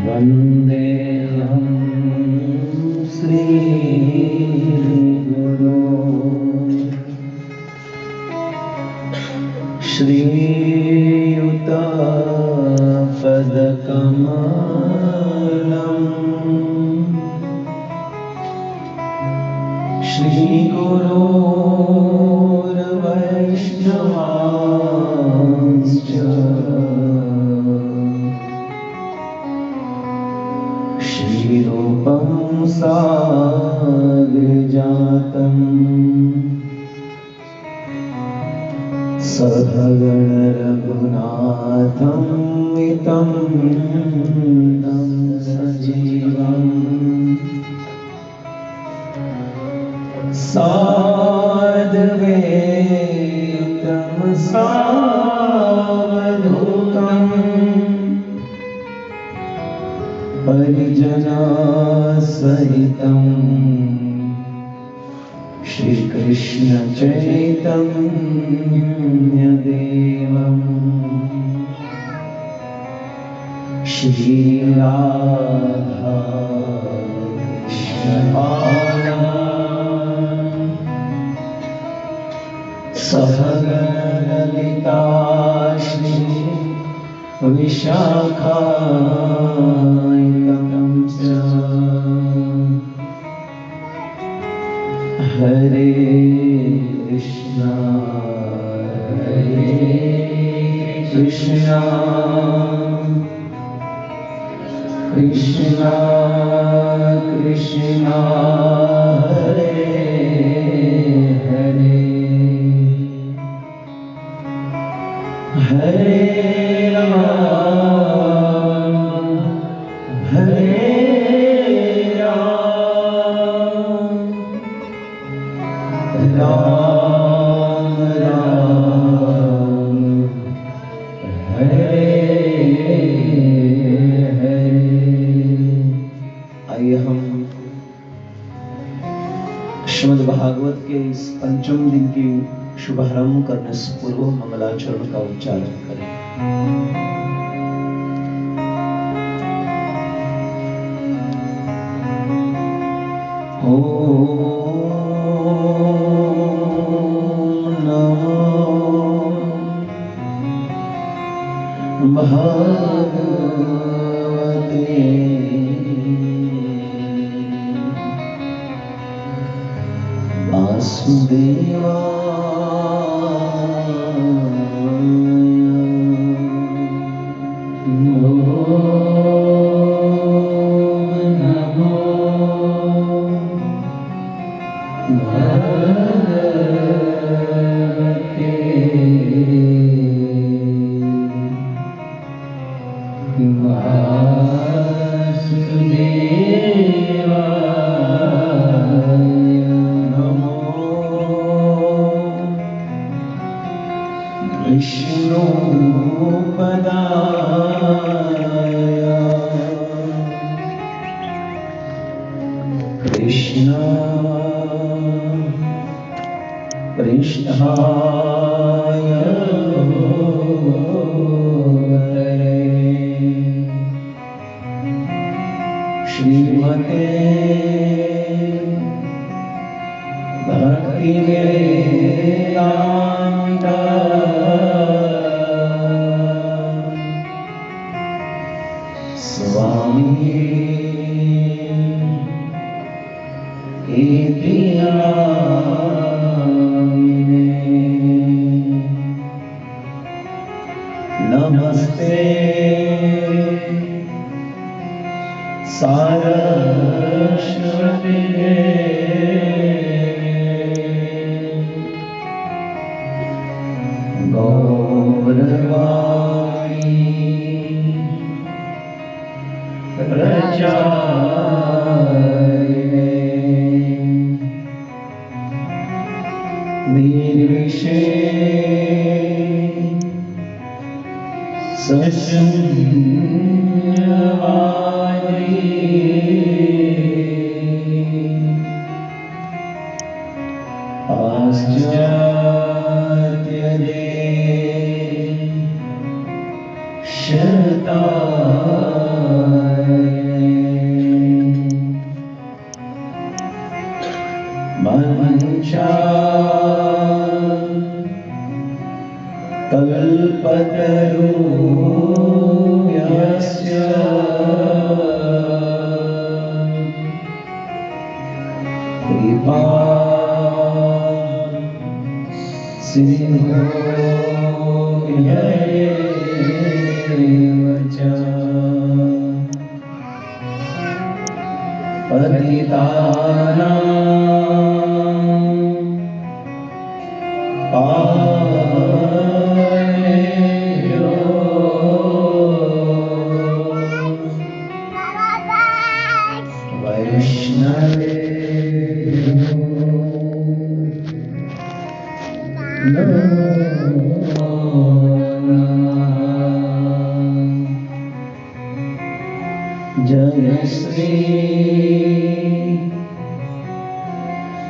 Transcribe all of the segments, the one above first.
वन्देऽहं श्रीगुरो श्रीयुतपदकमलम् श्रीगुरोर्वैष्णवांश्च श्रीरूपं साग्रजातम् सहगणरघुनाथं वितं तं सजीवम् साद्वैतं सावधूतं परिजनसहितं श्रीकृष्ण चैतन्यदेवम् श्रीराधा कृष्णपादा सहगणललिता श्री विशाखान्वितं च हरे कृष्णा कृष्णा कृष्णा हरे हरे हरे राम राम राम हरे हरे। आइए हम श्रीमद् भागवत के इस पंचम दिन की शुभारंभ करने से पूर्व मंगलाचरण का उच्चारण करें। ओम नमो भगवते श्रीमते भक्तिवेदांत स्वामी इति नामिने। नमस्ते सरस्वती गौरवाणी प्रचारिणे निर्विशेष शून्यवादी पाश्चात्य शताय पतितानां पावनेभ्यो वैष्णवेभ्यो नमो नमः। जय श्री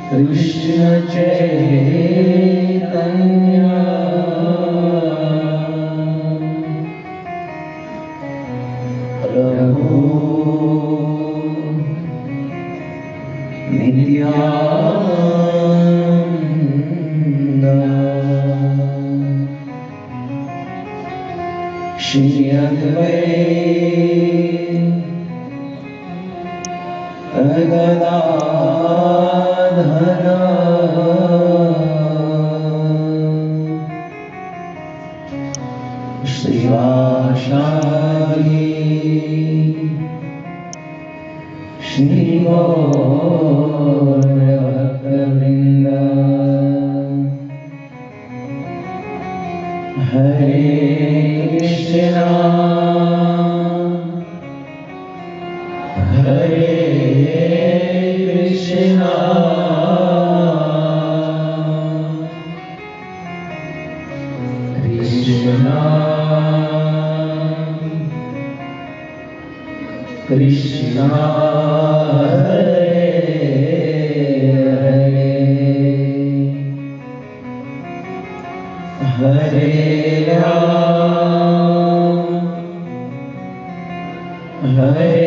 कृष्ण चैतन्य प्रभु नित्यानंद श्री अद्वैत गदाधर श्रीवासादि श्री गौरभक्तवृंद। हरे कृष्णा हरे कृष्णा कृष्णा कृष्णा हरे हरे राम हरे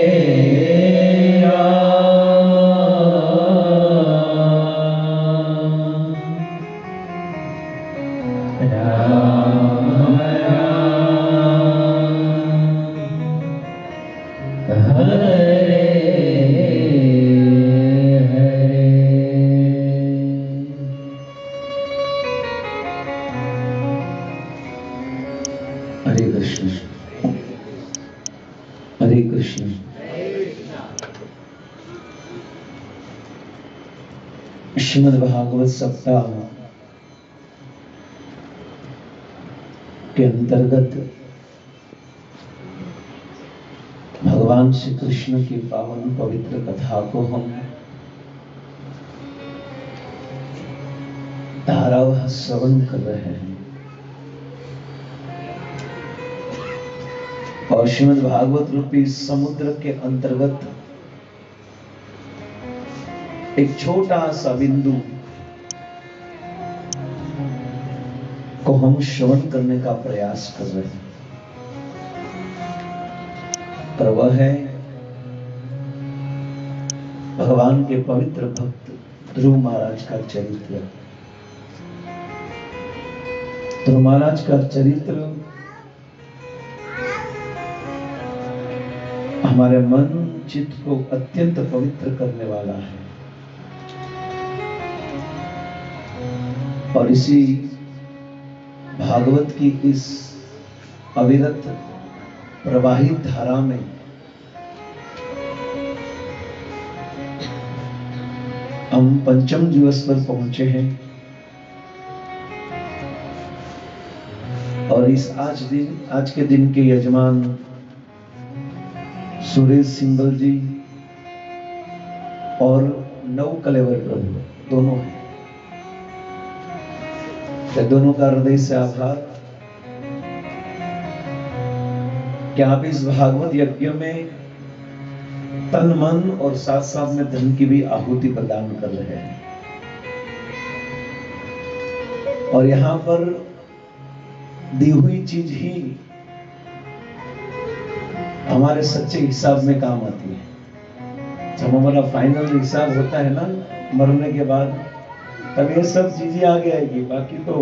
हरे कृष्ण हरे कृष्ण। श्रीमद् भागवत सप्ताह के अंतर्गत भगवान श्री कृष्ण की पावन पवित्र कथा को हम धारावाह श्रवण कर रहे हैं और श्रीमद् भागवत रूपी समुद्र के अंतर्गत एक छोटा सा बिंदु को हम श्रवण करने का प्रयास कर रहे हैं और वह है भगवान के पवित्र भक्त ध्रुव महाराज का चरित्र। ध्रुव महाराज का चरित्र हमारे मन चित्त को अत्यंत पवित्र करने वाला है और इसी भागवत की इस अविरत प्रवाहित धारा में हम पंचम दिवस पर पहुंचे हैं और इस आज के दिन के यजमान सुरेश सिंगल जी और नव कलेवर प्रभु दोनों हैं। दोनों का हृदय से आभार कि आप इस भागवत यज्ञ में तन मन और साथ साथ में धन की भी आहुति प्रदान कर रहे हैं और यहां पर दी हुई चीज ही हमारे सच्चे हिसाब में काम आती है। जब हमारा फाइनल हिसाब होता है ना मरने के बाद, तब ये सब चीजें आगे आएगी, बाकी तो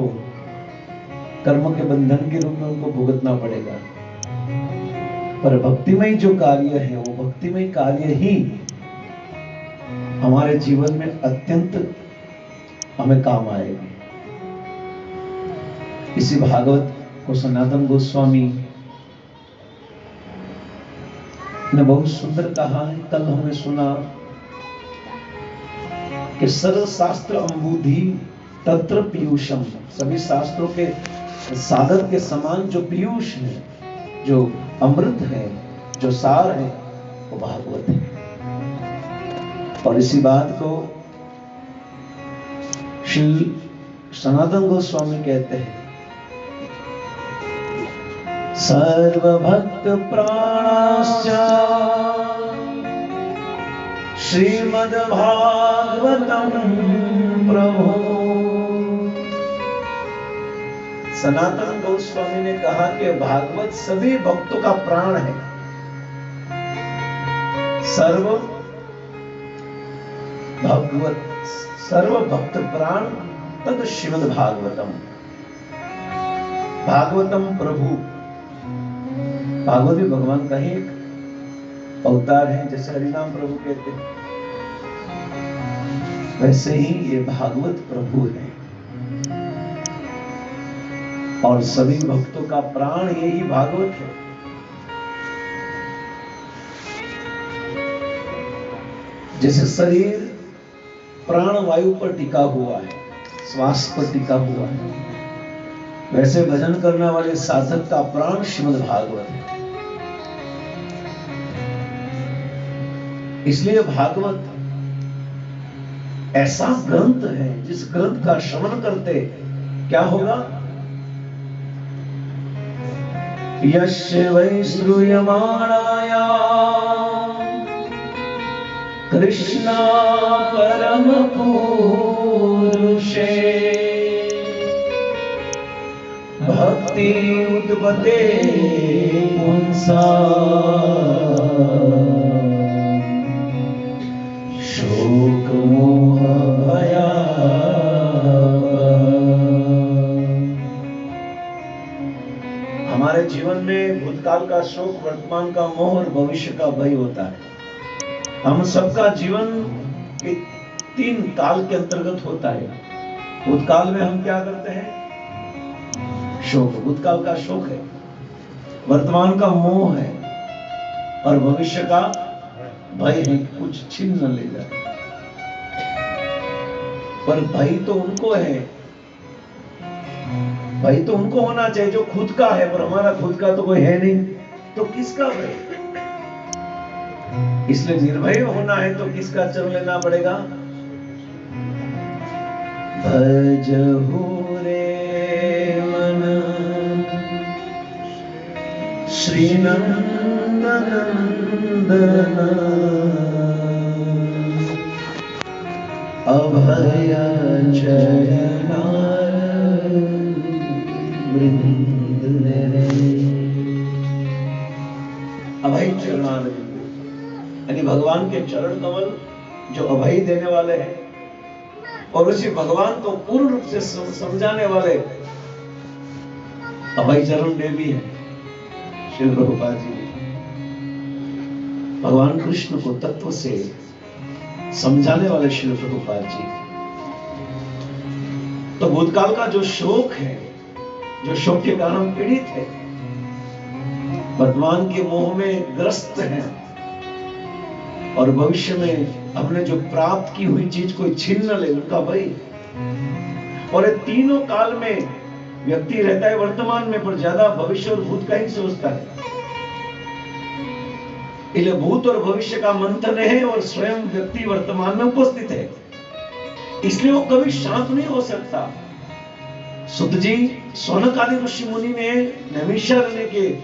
कर्म के बंधन के रूप में उनको भुगतना पड़ेगा। पर भक्तिमय जो कार्य है वो भक्तिमय कार्य ही हमारे जीवन में अत्यंत हमें काम आएगी। इसी भागवत को सनातन गोस्वामी ने बहुत सुंदर कहा है। कल हमने सुना कि सर्व शास्त्र अम्बुधि तत्र पीयूषम, सभी शास्त्रों के सागर के समान जो पीयूष है, जो अमृत है, जो सार है, वो भागवत है। और इसी बात को श्री सनातन गोस्वामी कहते हैं, सर्वभक्त प्राणाश्च श्रीमद्भागवतम प्रभु। सनातन गोस्वामी ने कहा कि भागवत सभी भक्तों का प्राण है। सर्व भक्त प्राण तद श्रीमद् भागवतम। भागवतम प्रभु, भागवत भी भगवान का ही एक अवतार है, जैसे हरिनाम प्रभु कहते हैं, वैसे ही ये भागवत प्रभु है। और सभी भक्तों का प्राण यही भागवत है। जैसे शरीर प्राण वायु पर टिका हुआ है, श्वास पर टिका हुआ है, वैसे भजन करने वाले साधक का प्राण श्रीमद् भागवत है। इसलिए भागवत ऐसा ग्रंथ है जिस ग्रंथ का श्रवण करते क्या होगा? यस्य वै श्रूयमाणाया कृष्ण परम पुरुषे भक्ति उद्भते पुंसा शोक मोह भया। हमारे जीवन में भूतकाल का शोक, वर्तमान का मोह और भविष्य का भय होता है। हम सबका जीवन एक 3 काल के अंतर्गत होता है। भूतकाल में हम क्या करते हैं? शोक, भूतकाल का शोक है। वर्तमान का मोह है और भविष्य का भय है, कुछ छीन न ले जाए। पर भय तो उनको है, भय तो उनको होना चाहिए जो खुद का है, पर हमारा खुद का तो कोई है नहीं, तो किसका भय? इसलिए निर्भय होना है तो किसका चरण लेना पड़ेगा? भजहु रे मन श्री नंदन अभय चरणार वृंद रे। अभय चरणार, यानी भगवान के चरण कमल जो अभय देने वाले हैं और उसी भगवान को पूर्ण रूप से समझाने वाले अभय चरण देवी है श्री प्रभुपाद जी। भगवान कृष्ण को तत्व से समझाने वाले श्री प्रभुपाद जी। तो भूतकाल का जो शोक है, जो शोक के कारण हम पीड़ित है, वर्तमान के मोह में ग्रस्त हैं और भविष्य में हमने जो प्राप्त की हुई चीज कोई छीन न ले, उनका भय। और ये तीनों काल में व्यक्ति रहता है वर्तमान में, पर ज्यादा भविष्य और भूत का ही सोचता है। इसलिए भूत और भविष्य का मंथन है और स्वयं व्यक्ति वर्तमान में उपस्थित है, इसलिए वो कभी शांत नहीं हो सकता। सुत जी, शौनक आदि ऋषि मुनि ने नैमिषारण्य के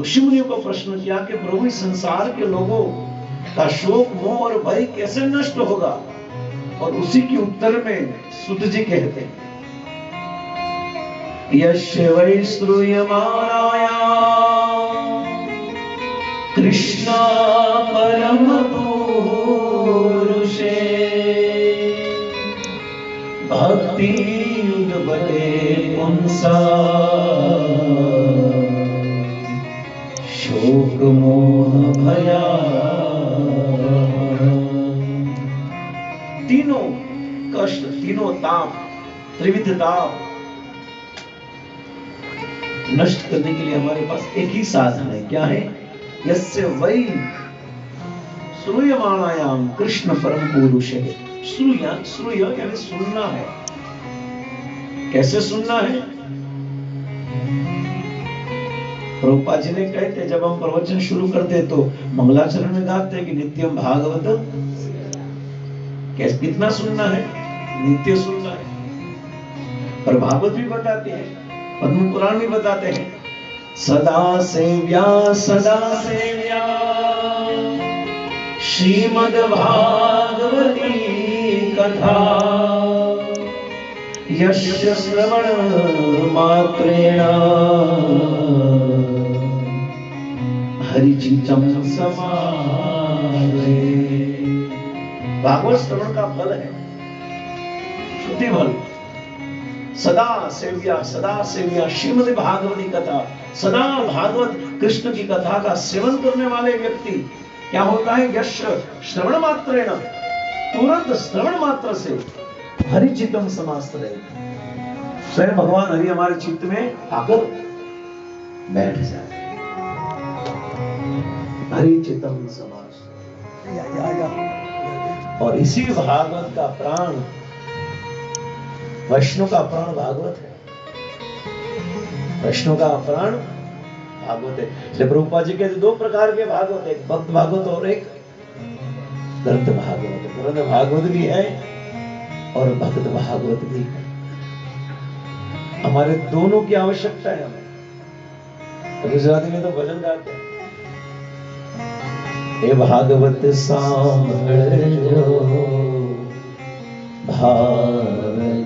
ऋषि मुनियों को प्रश्न किया कि प्रभु इस संसार के लोगों का शोक मोह और भय कैसे नष्ट होगा? और उसी के उत्तर में सुत जी कहते हैं, यस्य वै श्रूयमाणाया कृष्ण परम पुरुषे भक्ति उद्भते पुंसा शोक मोह भया। तीनों कष्ट, तीनों ताप, त्रिविध ताप नष्ट करने के लिए हमारे पास एक ही साधन है। क्या है? यस्य वै श्रूयमाणायाम कृष्ण परम पुरुषे श्रूय यानी सुनना है। कैसे सुनना है? प्रभुपाद जी ने कहते, जब हम प्रवचन शुरू करते तो मंगलाचरण में गाते हैं कि नित्यम भागवत। कैसे, कितना सुनना है? नित्य सुनना है। और भागवत भी बताते हैं, पद्म पुराण भी बताते हैं, सदा सेव्या श्रीमद् भागवती कथा, यस्य श्रवण मात्रेण हरिचित्तम समाधि। भागवत श्रवण का फल है श्रुति फल। सदा सेव्या श्रीमद् भागवती कथा, सदा भागवत कृष्ण की कथा का सेवन करने वाले व्यक्ति क्या होता है? यश श्रवण मात्रेण, तुरंत श्रवण मात्र से हरिचित्तम समाश्रय, स्वयं भगवान हरि हमारे चित्त में आकर बैठ जाते। हरिचित्तम समाश्रय। और इसी भागवत का प्राण, वैष्णव का प्राण भागवत है। वैष्णव का प्राण भागवत है। इसलिए प्रभुपाद जी कहते 2 प्रकार के भागवत, एक भक्त भागवत और एक ग्रंथ भागवत। ग्रंथ भागवत भी है और भक्त भागवत भी है। हमारे दोनों की आवश्यकता है हमें। गुजराती में तो भजन गाते हैं, हे भागवत सांभळजो भावधी,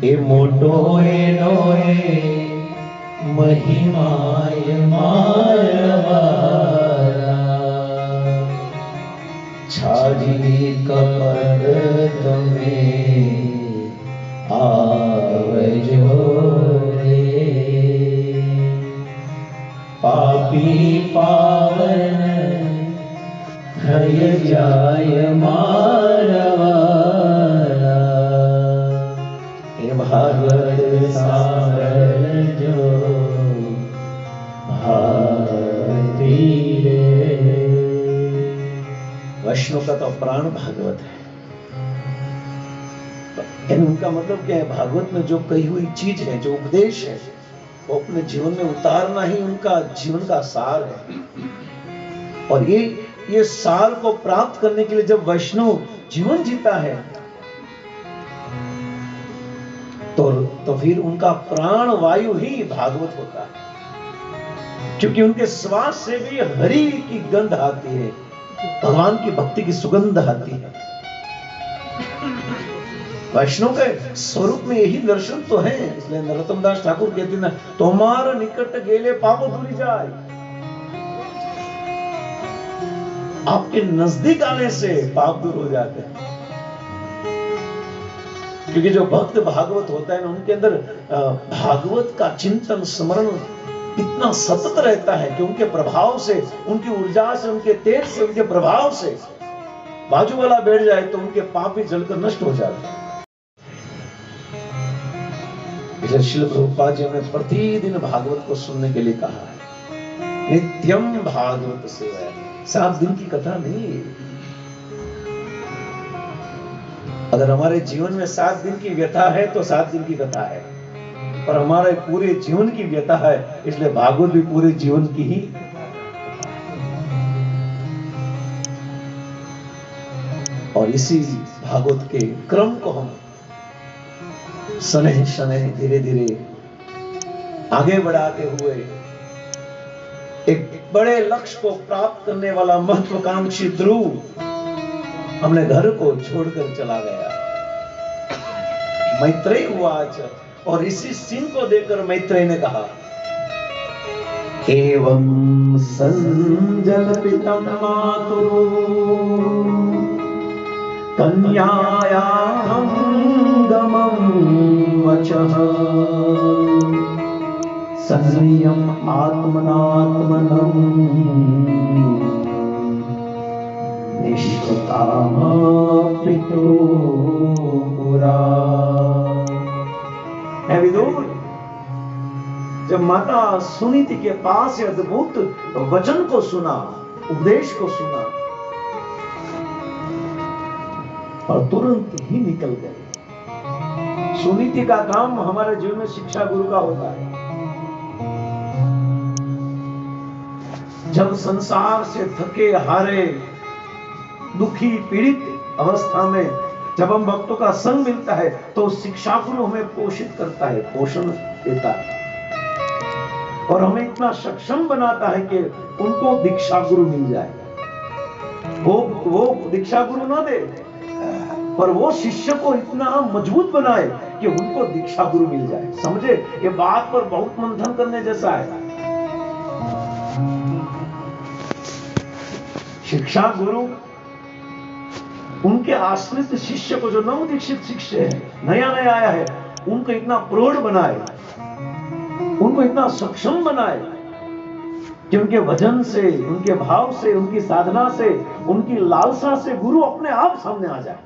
ए मोटो एनो महिमाय मारवारा, छाड़ी कपड़ तुम्हें आवजो रे, पापी पावन हय जाय मारवारा, भागवत सांभळजो भारती रे। वैष्णव का तो प्राण भागवत है। उनका मतलब क्या है? भागवत में जो कही हुई चीज है, जो उपदेश है, वो अपने जीवन में उतारना ही उनका जीवन का सार है। और ये सार को प्राप्त करने के लिए जब वैष्णव जीवन जीता है तो फिर उनका प्राण वायु ही भागवत होता है, क्योंकि उनके श्वास से भी हरि की गंध आती है, भगवान की भक्ति की सुगंध आती है। वैष्णव के स्वरूप में यही दर्शन तो है। इसलिए नरोत्तम दास ठाकुर कहते हैं ना, तुम्हारे निकट गेले पाप दूरी जाए। आपके नजदीक आने से पाप दूर हो जाते हैं। क्योंकि जो भक्त भागवत होता है ना, उनके अंदर भागवत का चिंतन स्मरण इतना सतत रहता है कि उनके प्रभाव से, उनकी ऊर्जा से, उनके तेज से, उनके प्रभाव से बाजू वाला बैठ जाए तो उनके पाप भी जलकर नष्ट हो जाते हैं। इसलिए श्रील प्रभुपाद जी ने प्रतिदिन भागवत को सुनने के लिए कहा है। नित्यम भागवत सेवा। 7 दिन की कथा नहीं है। अगर हमारे जीवन में 7 दिन की व्यथा है तो 7 दिन की कथा है, पर हमारे पूरे जीवन की व्यथा है, इसलिए भागवत भी पूरे जीवन की ही। और इसी भागवत के क्रम को हम शनैः शनैः धीरे धीरे आगे बढ़ाते हुए एक बड़े लक्ष्य को प्राप्त करने वाला महत्वाकांक्षी ध्रुव हमने घर को छोड़कर चला गया। मैत्रेय उवाच, और इसी सीन को देखकर मैत्रेय ने कहा, एवं संजल्पितं मातुः कन्यायां गमं वचः, संयम आत्मनात्मनं निष्कृताः पितुपुरा। है विदुर, जब माता सुनीति के पास अद्भुत वचन को सुना उपदेश को सुना और तुरंत ही निकल गए। सुनीति का काम हमारे जीवन में शिक्षा गुरु का होता है। जब संसार से थके हारे दुखी पीड़ित अवस्था में जब हम भक्तों का संग मिलता है तो शिक्षा गुरु हमें पोषित करता है, पोषण देता है और हमें इतना सक्षम बनाता है कि उनको दीक्षा गुरु मिल जाए। वो दीक्षा गुरु ना दे पर वो शिष्य को इतना मजबूत बनाए कि उनको दीक्षा गुरु मिल जाए। समझे, ये बात पर बहुत मंथन करने जैसा है। शिक्षा गुरु उनके आश्रित शिष्य को, जो नव दीक्षित शिष्य है, नया नया आया है, उनको इतना प्रौढ़ बनाए, उनको इतना सक्षम बनाए कि उनके वजन से, उनके भाव से, उनकी साधना से, उनकी लालसा से गुरु अपने आप सामने आ जाए।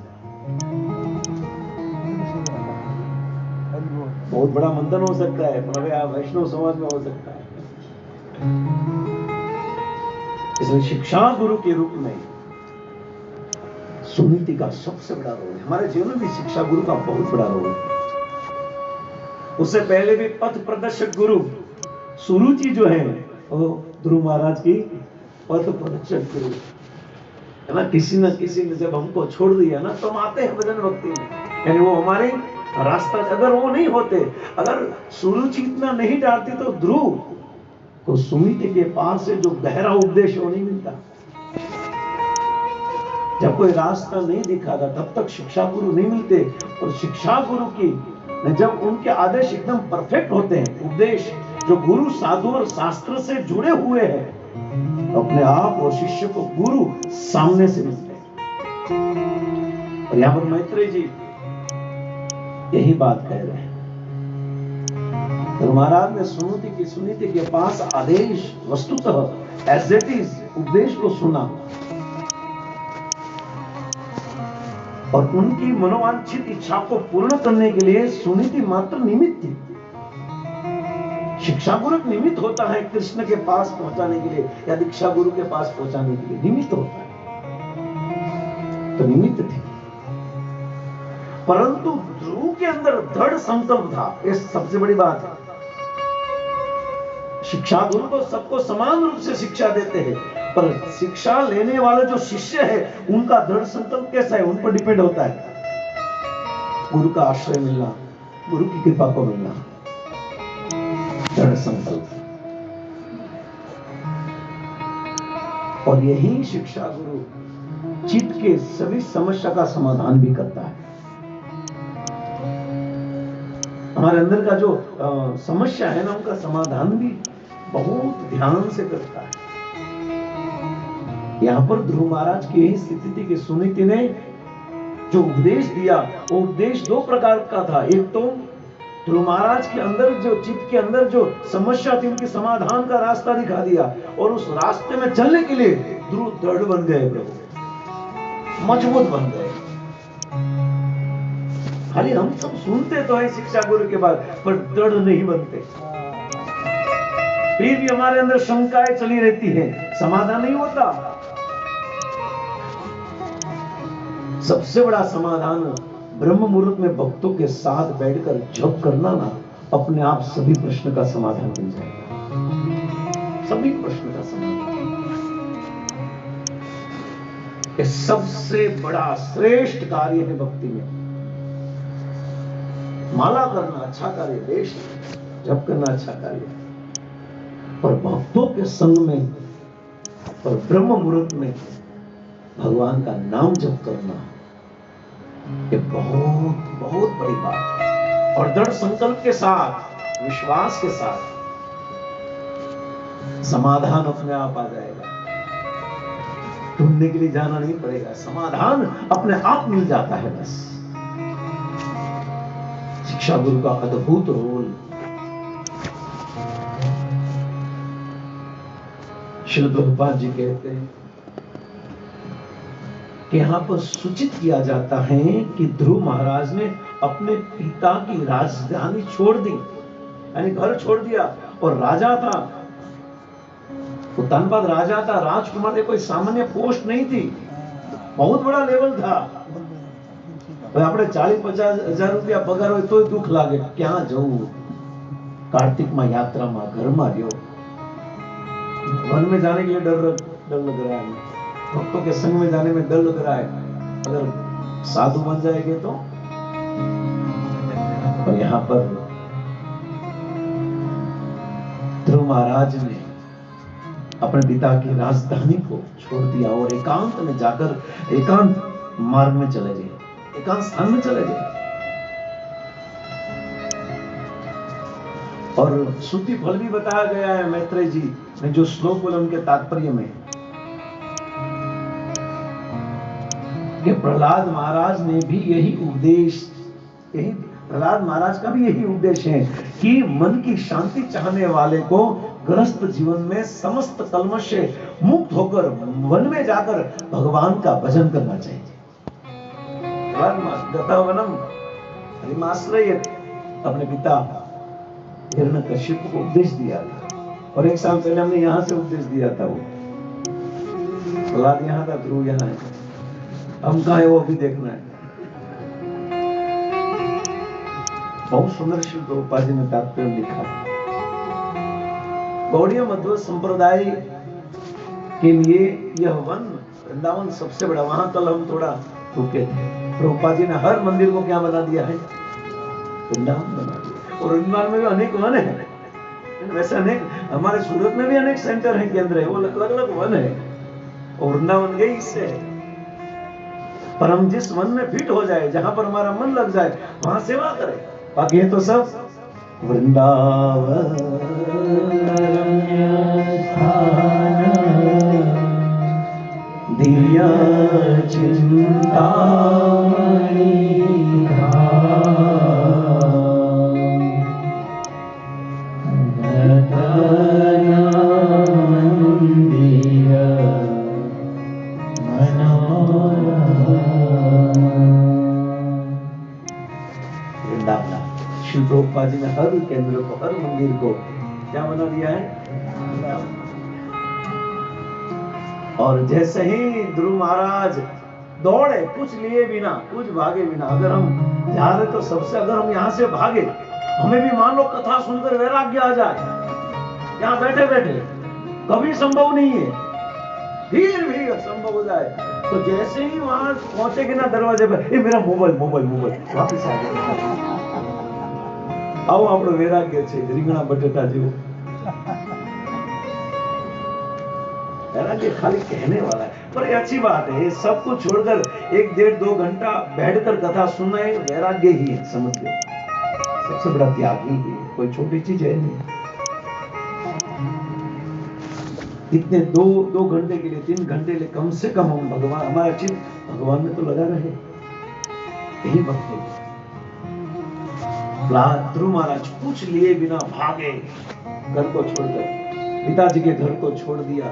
बहुत बड़ा मंथन हो सकता है, पर वैष्णव समाज में हो सकता है। इसलिए शिक्षा गुरु के रूप में सुनीति का सबसे बड़ा रोल है। हमारे जीवन में भी शिक्षा गुरु का बहुत बड़ा रोल है। उससे पहले भी पथ प्रदर्शक गुरु सुरुचि जो है वो ध्रुव महाराज की पथ प्रदर्शक गुरु है ना। किसी न किसी ने जब हमको छोड़ दिया ना तो हम आते हैं भजन भक्ति में, यानी वो हमारे रास्ता, अगर वो नहीं होते, अगर सुरुचि इतना नहीं डालती तो ध्रुव को सुनीति के पास से जो गहरा उपदेश वो नहीं मिलता। जब कोई रास्ता नहीं दिखाता तब तक शिक्षा गुरु नहीं मिलते। और शिक्षा गुरु की जब उनके आदेश एकदम परफेक्ट होते हैं, उपदेश जो गुरु साधु और शास्त्र से जुड़े हुए हैं, अपने आप और शिष्य को गुरु सामने से मिलते हैं। और यहां पर मैत्रेय जी यही बात कह रहे हैं। तो महाराज ने सुनीति के पास आदेश वस्तुतः एज इट इज उपदेश को सुना और उनकी मनोवांछित इच्छा को पूर्ण करने के लिए सुनीति मात्र निमित्त थी। शिक्षा गुरु निमित्त होता है कृष्ण के पास पहुंचाने के लिए या दीक्षा गुरु के पास पहुंचाने के लिए निमित्त होता है, तो निमित्त थी। परंतु ध्रुव के अंदर दृढ़ संकल्प था, ये सबसे बड़ी बात है। शिक्षा गुरु तो सबको समान रूप से शिक्षा देते हैं, पर शिक्षा लेने वाले जो शिष्य है उनका दृढ़ संकल्प कैसा है, उन पर डिपेंड होता है। गुरु का आश्रय मिलना, गुरु की कृपा को मिलना, दृढ़ संकल्प। और यही शिक्षा गुरु चित्त के सभी समस्या का समाधान भी करता है। हमारे अंदर का जो समस्या है ना, उनका समाधान भी बहुत ध्यान से करता है। यहां पर ध्रुव महाराज की यही स्थिति थी कि सुनीति ने जो उपदेश दिया वो उपदेश दो प्रकार का था। एक तो ध्रुव महाराज के अंदर जो चित्त के अंदर जो समस्या थी उनकी समाधान का रास्ता दिखा दिया, और उस रास्ते में चलने के लिए ध्रुव दृढ़ बन गए, प्रभु मजबूत बन गए। खाली हम सब सुनते तो है शिक्षा गुरु के बाद, पर दृढ़ नहीं बनते। फिर भी हमारे अंदर शंकाएं चली रहती है, समाधान नहीं होता। सबसे बड़ा समाधान ब्रह्म मुहूर्त में भक्तों के साथ बैठकर जप करना ना, अपने आप सभी प्रश्न का समाधान मिल जाएगा। सभी प्रश्न का समाधान, ये सबसे बड़ा श्रेष्ठ कार्य है भक्ति में। माला करना अच्छा कार्य, देश जप करना अच्छा कार्य, पर भक्तों के संग में और ब्रह्म मुहूर्त में भगवान का नाम जप करना, ये बहुत बहुत बड़ी बात है। और दृढ़ संकल्प के साथ, विश्वास के साथ समाधान अपने आप आ जाएगा। ढूंढने के लिए जाना नहीं पड़ेगा, समाधान अपने आप मिल जाता है। बस शिक्षा गुरु का अद्भुत रोल। श्रील प्रभुपाद जी कहते हैं कि यहां पर सूचित किया जाता है कि ध्रुव महाराज ने अपने पिता की राजधानी छोड़ दी, यानी घर छोड़ दिया, और राजा था वो धनबाद राजा था, राजकुमार, कोई सामान्य पोस्ट नहीं थी, बहुत बड़ा लेवल था। આપણે 40-50 હજાર રૂપિયા પગાર હોય તોય દુઃખ લાગે, ક્યાં જવું? कार्तिकમાં યાત્રામાં ઘરમાં રહ્યો, वन में जाने के लिए डर लग रहा है, भक्तों के संग में जाने में डर लग रहा है, अगर साधु बन जाएंगे तो। और यहाँ पर ध्रुव महाराज ने अपने पिता की राजधानी को छोड़ दिया और एकांत में जाकर एकांत मार्ग में चले गए, एकांत स्थान में चले गए। और श्रुति फल भी बताया गया है मैत्रेय जी ने जो श्लोक बोले उनके तात्पर्य में, कि प्रहलाद महाराज ने भी यही उपदेश, यही प्रहलाद महाराज का भी यही उपदेश है कि मन की शांति चाहने वाले को गृहस्थ जीवन में समस्त कलमश से मुक्त होकर वन में जाकर भगवान का भजन करना चाहिए। गतवनम हरिमाश्रयेत, अपने पिता हिरण्यकश्यप को उपदेश दिया था, और 1 साल पहले हमने यहां से उपदेश दिया था। वो प्रहलाद यहां था, ध्रुव यहां है, हम कहाँ है वो भी देखना है। बहुत सुंदर श्री प्रभुपाद जी ने तात्पर्य लिखा। गौड़ीय मध्व संप्रदाय के लिए यह वन वृंदावन सबसे बड़ा, वहां कल हम थोड़ा रुके थे। प्रभुपाद जी ने हर मंदिर को क्या बना दिया है? वृंदावन बना दिया। और वृंदावन में भी अनेक वन है, वैसे अनेक, हमारे सूरत में भी अनेक सेंटर है, केंद्र है, वो अलग अलग वन है, और वृंदावन गई इससे। पर हम जिस वन में फिट हो जाए, जहां पर हमारा मन लग जाए, वहां सेवा करें। बाकी ये तो सब वृंदावन दिव्य चिंतामणि श्री प्रभुपाद जी ने हर केंद्र को, हर मंदिर को क्या बना दिया है? और जैसे ही ध्रुव महाराज दौड़े, कुछ लिए बिना, कुछ भागे बिना, अगर हम जा रहे तो सबसे, अगर हम यहाँ से भागे, हमें भी मान लो कथा सुनकर वैराग्य आ जाए, यहाँ बैठे बैठे, कभी संभव नहीं है, फिर भी संभव हो जाए, तो जैसे ही वहां पहुंचेगे ना दरवाजे पर, ये मेरा मोबाइल मोबाइल मोबाइल वापस आ गया। आओ આપણો વૈરાગ્ય છે, રીંગણા બટેટા જેવું। वैराग्य खाली कहने वाला है, पर ये अच्छी बात है। ये सब कुछ छोड़कर 1, 1.5, 2 घंटा बैठकर कथा सुनना है, वैराग्य ही है, समझ लो, सबसे बड़ा त्याग ही है, कोई छोटी चीज है नहीं। इतने 2 घंटे के लिए, 3 घंटे के लिए कम से कम हम भगवान, हमारा चित्त भगवान में तो लगा रहे, यही भक्ति। ध्रुव महाराज कुछ लिए बिना भागे, घर को छोड़कर, पिताजी के घर को छोड़ दिया,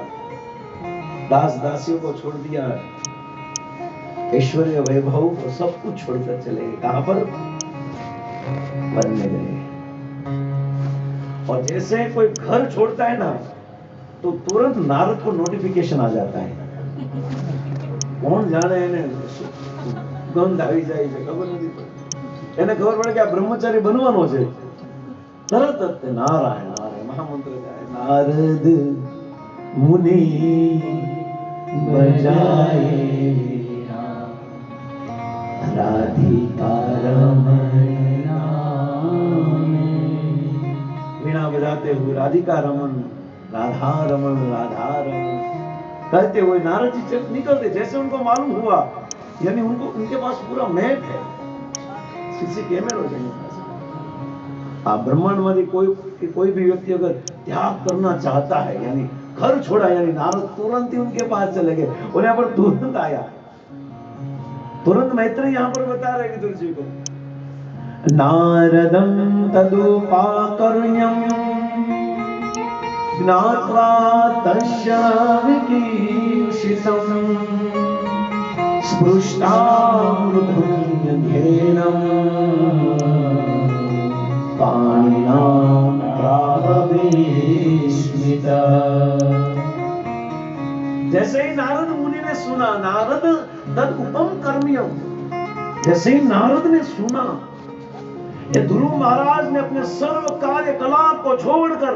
दास दासियों को छोड़ दिया, ऐश्वर्य वैभव को सब कुछ छोड़कर चले गए। कहां पर? वन में गए। और जैसे कोई घर छोड़ता है ना, तो तुरंत नारद को नोटिफिकेशन आ जाता है, कौन जाने गंध આવી જાય છે, ખબર નથી પડતી, એને ખબર પડે કે આ બ્રહ્મચારી બનવાનો છે, તરત જ નારાયણ નારાયણ મહામંત્ર ગાય, નારદ મુનિ બજાય રાધિકા રમણ वीणा बजाते हुए राधिका रमन, राधा रमन, राधा रमन कहते हुए नारद जी निकलते। जैसे उनको मालूम हुआ, यानी उनको, उनके पास पूरा मैप है, सीसी कैमरा है। आप ब्रह्मांड में कोई भी व्यक्ति अगर त्याग करना चाहता है, यानी घर छोड़ा, यानी नारद तुरंत ही उनके पास चले गए, और यहाँ पर तुरंत आया, तुरंत मैत्रेय यहाँ पर बता रहे विदुर जी को, नारदं तदुपाकर्ण्यं ज्ञात्वा तस्य विकीर्षितं स्पृष्टामृतघ्नेनं पाणिना प्राहवेश्मिता। जैसे ही नारद मुनि ने सुना, नारद तद उपम कर्मियों, जैसे ही नारद ने सुना, ये ध्रुव महाराज ने अपने सर्व कार्यकलाप को छोड़कर,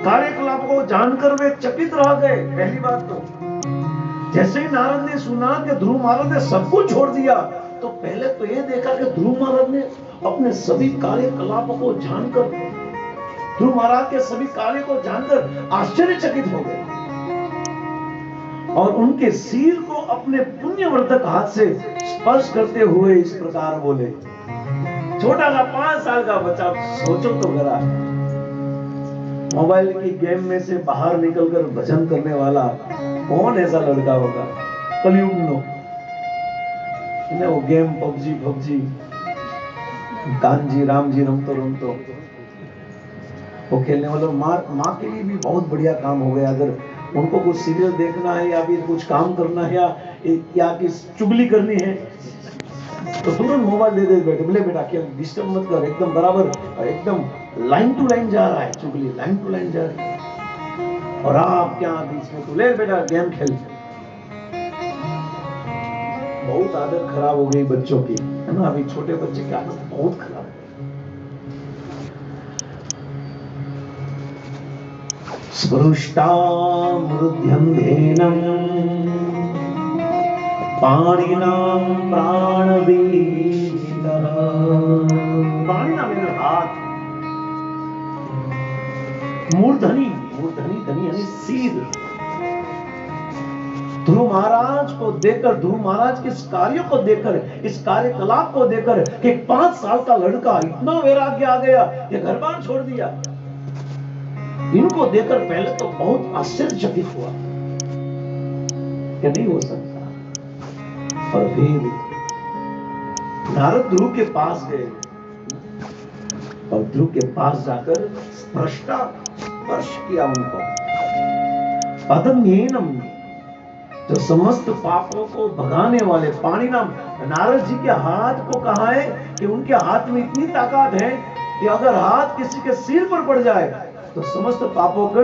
कार्यकलाप को जानकर वे चकित रह गए। पहली बात तो जैसे ही नारद ने सुना कि ध्रुव महाराज ने सब कुछ छोड़ दिया, तो पहले तो ये देखा कि ध्रुव महाराज ने अपने सभी कार्यकलापों को जानकर, ध्रुव महाराज के सभी कार्य को जानकर आश्चर्यचकित हो गए और उनके सिर को अपने पुण्यवर्धक हाथ से स्पर्श करते हुए इस प्रकार बोले। छोटा सा 5 साल का बच्चा, सोचो तो जरा, मोबाइल की गेम में से बाहर निकलकर भजन करने वाला कौन ऐसा लड़का होगा कलयुग में? वो गेम पबजी कान्जी रामजी रमतो वो खेलने वालों, माँ के लिए भी बहुत बढ़िया काम हो गया। अगर उनको कुछ सीरियल देखना है या फिर कुछ काम करना है या किस चुगली करनी है तो तुरंत मोबाइल दे दे बेटे, बोले बेटा क्या डिस्टर्ब मत कर, एकदम बराबर, एकदम लाइन टू लाइन जा रहा है, चुगली लाइन टू लाइन जा रही है और आप क्या बीच में, तो ले बेटा गेम खेल। बहुत आदत खराब हो गई बच्चों की, है ना? अभी छोटे बच्चे की आदत बहुत खराब है। स्पृष्टामृध्यन्धेनं पाणिनां प्राणवीहितः, पाणिनां मेरे हाथ, मूर्धनि धनी यानी सिर। ध्रुव महाराज को देखकर, ध्रुव महाराज के इस कार्यों को देखकर, इस कार्यकलाप को देखकर कि 5 साल का लड़का इतना वैराग्य आ गया, ये घर बार छोड़ दिया, इनको देखकर पहले तो बहुत आश्चर्यचकित हुआ कि नहीं हो सकता। और फिर नारद ध्रुव के पास गए और ध्रुव के पास जाकर स्पर्श किया उनको। अदम्येनम, जो समस्त पापों को भगाने वाले, पाणिनाम, नारद जी के हाथ को कहा है कि उनके हाथ में इतनी ताकत है कि अगर हाथ किसी के सिर पर पड़ जाए तो समस्त पापों को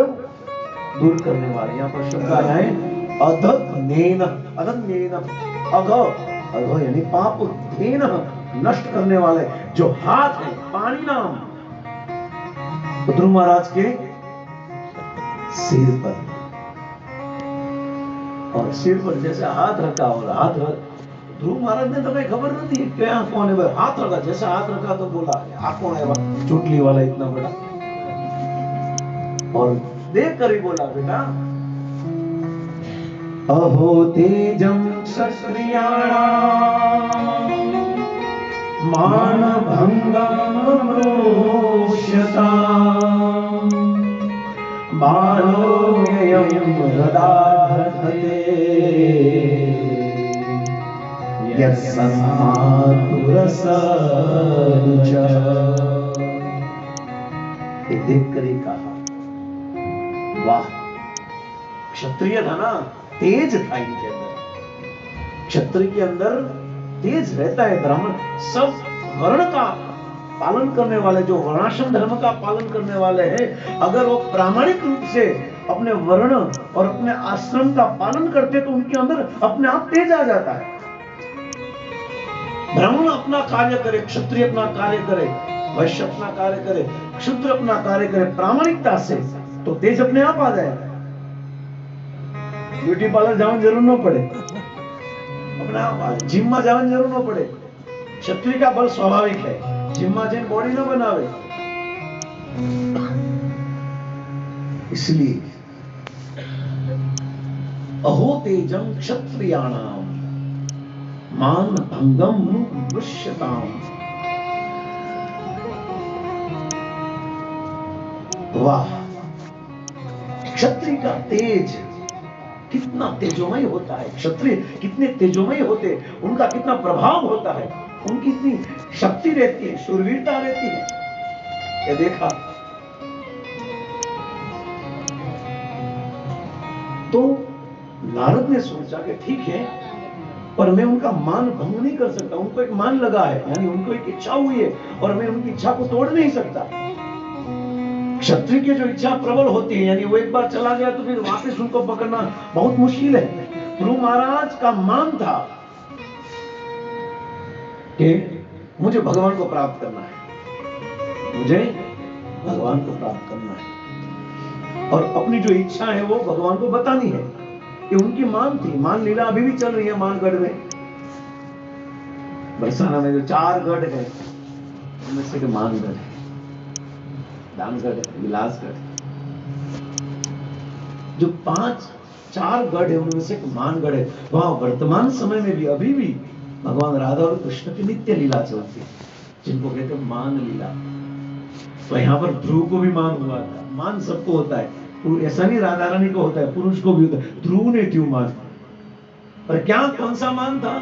दूर करने वाले। यहाँ पर शब्द आया है अदम्येन, अघ यानी पाप, धेन नष्ट करने वाले जो हाथ है, पाणिनाम, ध्रुव महाराज के सिर पर, और सिर पर जैसे हाथ रखा और हाथ ध्रुव महाराज ने तो कोई खबर नहीं थी क्या कौन है, हाथ रखा, जैसे हाथ रखा तो बोला आप कौन है, चुटली वाला इतना बड़ा, और देख कर ही बोला बेटा अहो तेजम क्षत्रियाणां मान भंगम रोष्यताम् बालोऽयं हृदाधते यस्मात्पुरसरुच। देख कर ही कहा वाह, क्षत्रिय था ना, तेज था इनके अंदर, क्षत्रिय के अंदर तेज रहता है। ब्राह्मण सब वर्ण का पालन करने वाले, जो वर्णाश्रम धर्म का पालन करने वाले हैं, अगर वो प्रामाणिक रूप से अपने वर्ण और अपने आश्रम का पालन करते तो उनके अंदर अपने आप तेज आ जाता है। ब्राह्मण अपना कार्य करे, क्षत्रिय अपना कार्य करे, वैश्य अपना कार्य करे, शूद्र अपना कार्य करे प्रामाणिकता से, तो तेज अपने आप आ जाएगा। ब्यूटी पार्लर जाने जरूर न पड़े, अपने आप जिम में जाने जरूर न पड़े। क्षत्रिय का बल स्वाभाविक है, जिम में जैन बॉडी न बनावे। इसलिए अहो तेजम क्षत्रियाणाम मान भंगम वृष्यताम। वाह, क्षत्रिय का तेज कितना तेजोमय होता है, क्षत्रिय कितने तेजोमय होते, उनका कितना प्रभाव होता है, उनकी इतनी शक्ति रहती है, शूरवीरता रहती है। ये देखा तो नारद ने सोचा कि ठीक है, पर मैं उनका मान भंग नहीं कर सकता, उनको एक मान लगा है, यानी उनको एक इच्छा हुई है और मैं उनकी इच्छा को तोड़ नहीं सकता। क्षत्रिय की जो इच्छा प्रबल होती है, यानी वो एक बार चला गया तो फिर वापस उनको पकड़ना बहुत मुश्किल है। ध्रुव महाराज का मान था कि मुझे भगवान को प्राप्त करना है, मुझे भगवान को प्राप्त करना है, और अपनी जो इच्छा है वो भगवान को बतानी है। ये उनकी मान थी। मान लीला अभी भी चल रही है मानगढ़ में, बरसाना में जो 4 गढ़ है उनमें से मानगढ़ है, दानगढ़ है, विलासगढ़। जो 4 गढ़ है उनमें से एक मानगढ़ है। वहां वर्तमान समय में भी अभी भी भगवान राधा और कृष्ण की नित्य लीला चलती है, जिनको कहते हैं मान लीला। तो यहाँ पर ध्रुव को भी मान हुआ था। मान सबको होता है, ऐसा नहीं राधा रानी को होता है, पुरुष को भी होता है। ध्रुव ने क्यों मान? पर क्या, कौन सा मान था?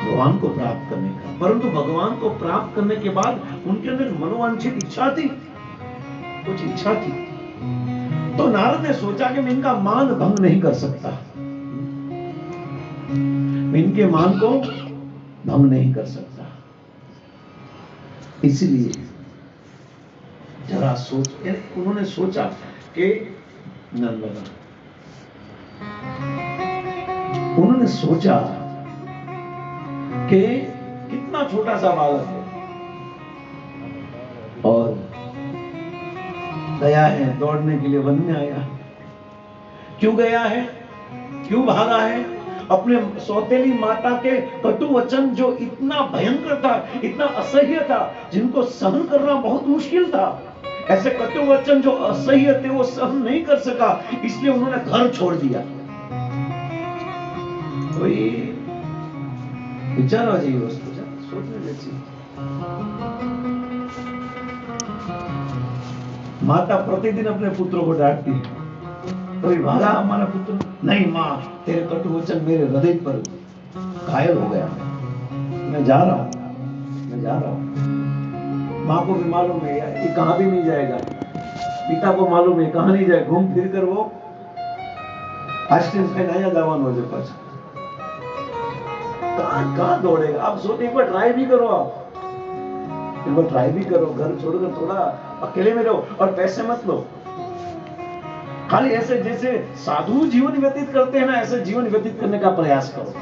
भगवान को प्राप्त करने का। परंतु भगवान को प्राप्त करने के बाद उनके अंदर मनोवांछित इच्छा थी, कुछ इच्छा थी। तो नारद ने सोचा कि मैं इनका मान भंग नहीं कर सकता, मैं इनके मान को भंग नहीं कर सकता। इसलिए जरा सोच, उन्होंने सोचा कि उन्होंने सोचा कि कितना छोटा सा बालक है और गया है दौड़ने के लिए, वन में आया। क्यों गया है, क्यों भागा है? अपने सौतेली माता के कटु वचन जो इतना भयंकर था, इतना असह्य था, जिनको सहन करना बहुत मुश्किल था, ऐसे कटु वचन जो असह्य थे वो सहन नहीं कर सका, इसलिए उन्होंने घर छोड़ दिया। तो ये विचार आ जाइए, उसको सोचने जैसी। माता प्रतिदिन अपने पुत्रों को डांटती है, कोई भागा हमारा पुत्र? नहीं माँ, तेरे कटु वचन मेरे हृदय पर घायल हो गया, मैं जा रहा हूं, मैं जा रहा हूं। माँ को भी मालूम है ये कहां भी नहीं जाएगा, पिता को मालूम है कहां नहीं जाए, घूम फिर कर वो नया जवान हो जाए, पास कहां दौड़ेगा। आप सोचो, एक बार ट्राई भी करो, आप एक बार ट्राई भी करो, घर छोड़कर थोड़ा अकेले में रहो और पैसे मत लो। खाली ऐसे जैसे साधु जीवन व्यतीत करते हैं ना, ऐसे जीवन व्यतीत करने का प्रयास करो।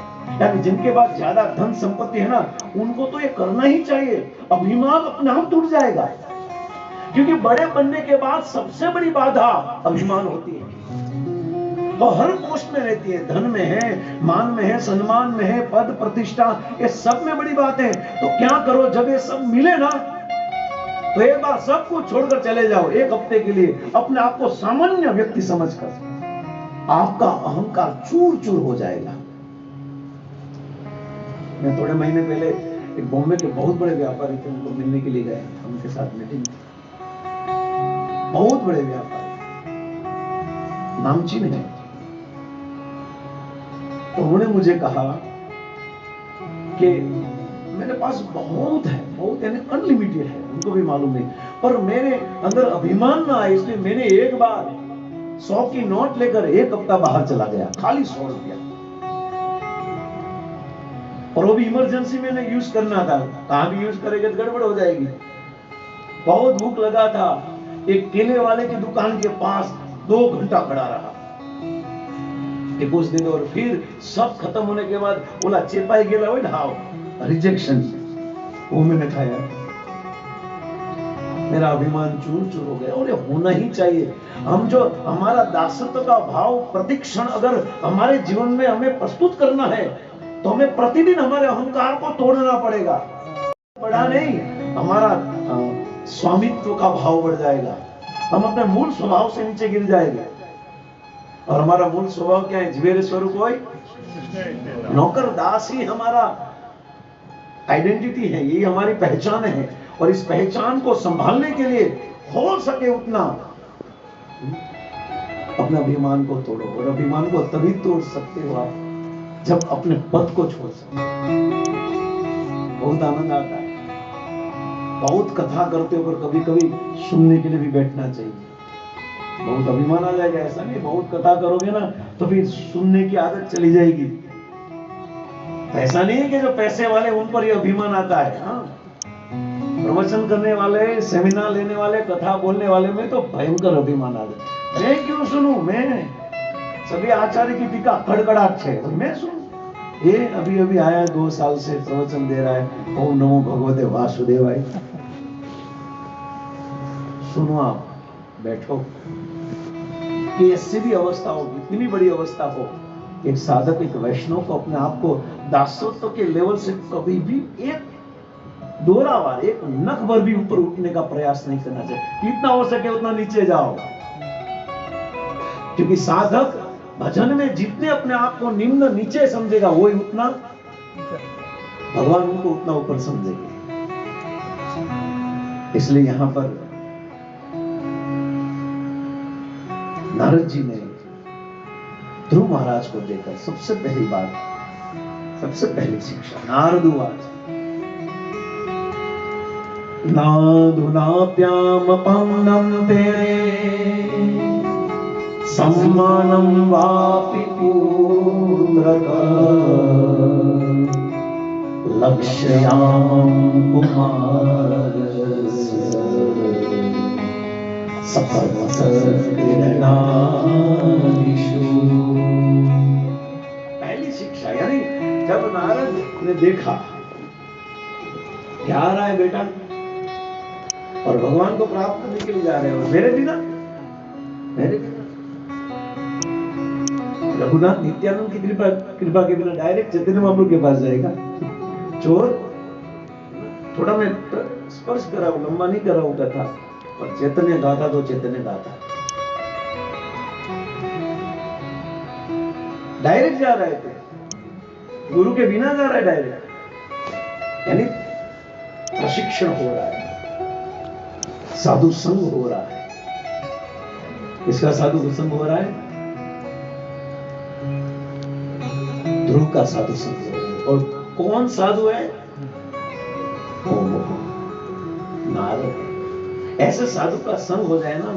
यानी जिनके पास ज्यादा धन संपत्ति है ना, उनको तो ये करना ही चाहिए। अभिमान अपने आप टूट जाएगा, क्योंकि बड़े बनने के बाद सबसे बड़ी बाधा अभिमान होती है। वो हर पोस्ट में रहती है, धन में है, मान में है, सम्मान में है, पद प्रतिष्ठा, ये सब में बड़ी बात है। तो क्या करो, जब ये सब मिले ना, तो एक बार सब कुछ छोड़कर चले जाओ, एक हफ्ते के लिए अपने आप को सामान्य व्यक्ति समझकर। आपका अहंकार चूर चूर हो जाएगा। मैं थोड़े महीने पहले एक बॉम्बे के बहुत बड़े व्यापारी थे, उनको मिलने के लिए गए, उनके साथ मीटिंग। बहुत बड़े व्यापारी, नामचीन है। तो उन्होंने मुझे कहा कि मेरे पास बहुत है, बहुत यानी अनलिमिटेड है, उनको भी मालूम नहीं, पर मेरे अंदर अभिमान ना आए, इसलिए मैंने एक बार 100 की नोट लेकर एक हफ्ता बाहर चला गया, खाली 100 रुपया, और वो भी इमरजेंसी में यूज करना था। कहां भी यूज करेंगे तो गड़बड़ हो जाएगी। बहुत भूख लगा था, एक केले वाले की दुकान के पास 2 घंटा खड़ा रहा, कुछ दिन, और फिर सब खत्म होने के बाद बोला चेपाई गेला हो ना, रिजेक्शन, वो मैंने खाया। मेरा अभिमान चूर चूर हो गया। और ये होना ही चाहिए। हम जो हमारा दासत्व का भाव प्रतिक्षण अगर हमारे जीवन में हमें प्रस्तुत करना है, तो हमें प्रतिदिन हमारे अहंकार को तोड़ना पड़ेगा। बड़ा नहीं, हमारा स्वामित्व का भाव बढ़ जाएगा, हम अपने मूल स्वभाव से नीचे गिर जाएंगे। और हमारा मूल स्वभाव क्या है? जीवेरे स्वरूप होय नौकर दास ही हमारा आइडेंटिटी है, यही हमारी पहचान है। और इस पहचान को संभालने के लिए हो सके उतना अपने अभिमान को तोड़ो। और अभिमान को तभी तोड़ सकते हो आप जब अपने पद को छोड़ सकते। बहुत आनंद आता है, बहुत कथा करते हो, पर कभी कभी सुनने के लिए भी बैठना चाहिए। बहुत अभिमान आ जाएगा, ऐसा नहीं, बहुत कथा करोगे ना तो फिर सुनने की आदत चली जाएगी। ऐसा नहीं है कि जो पैसे वाले उन पर ही अभिमान आता है। हाँ, प्रवचन करने वाले, सेमिनार लेने वाले, कथा बोलने वाले में तो भयंकर अभिमान आ जाए। मैं क्यों सुनूं? मैं सभी आचार्य की टीका कड़कड़ाहट है, मैं सुनूं? ये अभी अभी आया 2 साल से प्रवचन दे रहा है, ओम नमो भगवते वासुदेवाय। सुनो, आप बैठो कि ऐसी भी अवस्था हो, इतनी बड़ी अवस्था हो, एक साधक, एक वैष्णव को अपने आप को दासत्व के लेवल से कभी भी एक दोहरावार, एक नख भर भी ऊपर उठने का प्रयास नहीं करना चाहिए। जितना हो सके उतना नीचे जाओ, क्योंकि साधक भजन में जितने अपने आप को निम्न नीचे समझेगा, वो ही उतना भगवान उनको उतना ऊपर समझेंगे। इसलिए यहां पर नारद जी ने ध्रुव महाराज को देखकर सबसे पहली बात, सबसे पहली शिक्षा, नारद उवाच नाधुनाप्याम पन्नम तेरे सम्मानं वापि पुत्रक लक्ष्यामं कुमारस्य पहली शिक्षा, यानी जब नारद ने देखा क्या आ रहा है बेटा, और भगवान को प्राप्त करने के लिए जा रहे हो, मेरे बिना रघुनाथ नित्यानंद की कृपा के बिना डायरेक्ट चैतन्य महाप्रभु के पास जाएगा। चोर थोड़ा मैं स्पर्श करा हूं, लंबा नहीं करा हूं कथा, और चैतन्य गाथा तो चैतन्य गाथा, डायरेक्ट जा रहे थे, गुरु के बिना जा रहा है डायरेक्ट, यानी प्रशिक्षण हो रहा है, साधु संग हो रहा है। इसका साधु संग हो रहा है, ध्रुव का साधु संग हो रहा है। और कौन साधु है? नारद। ऐसे साधु का संग हो जाए ना,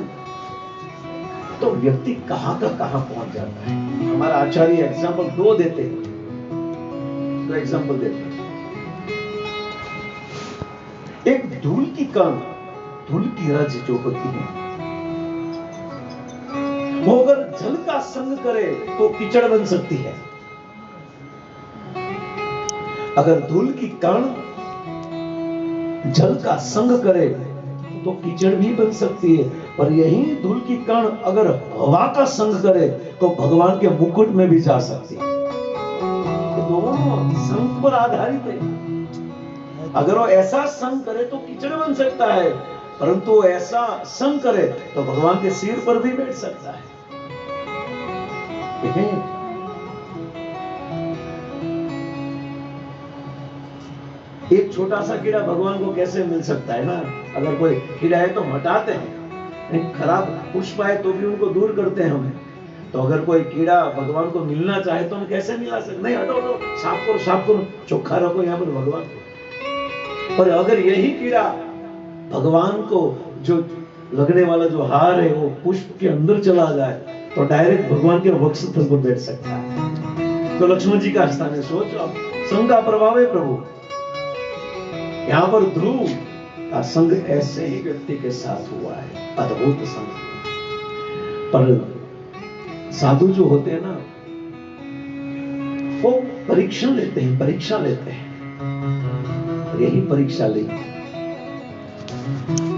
तो व्यक्ति कहां का कहां पहुंच जाता है। हमारा आचार्य एग्जाम्पल 2 देते हैं, 2 एग्जाम्पल देते हैं। एक धूल की कण, धूल की रज जो होती है, वो अगर जल का संग करे तो कीचड़ बन सकती है। अगर धूल की कण जल का संग करे तो कीचड़ भी बन सकती है, पर यही धूल की कण अगर हवा का संग करे तो भगवान के मुकुट में भी जा सकती है। तो दोनों संग पर आधारित है। अगर वो ऐसा संग करे तो कीचड़ बन सकता है, परंतु वो ऐसा संग करे तो भगवान के सिर पर भी बैठ सकता है। एक छोटा सा कीड़ा भगवान को कैसे मिल सकता है ना। अगर कोई कीड़ा है तो हटाते हैं, खराब पुष्प आए तो भी उनको दूर करते हैं हमें। तो अगर कोई कीड़ा भगवान को मिलना चाहे तो हम कैसे मिला सकते? नहीं, हटो, साफ करो, चोखा रखो यहाँ पर भगवान को। पर अगर यही कीड़ा भगवान को जो लगने वाला जो हार है वो पुष्प के अंदर चला जाए तो डायरेक्ट भगवान के वक्षस्थल पर बैठ सकता है। तो लक्ष्मण जी का स्थान है। सोचो आप, संग का प्रभाव है प्रभु। यहां पर ध्रुव का संग ऐसे ही व्यक्ति के साथ हुआ है, अद्भुत संग। पर साधु जो होते हैं ना, वो परीक्षा लेते हैं। यही परीक्षा ली,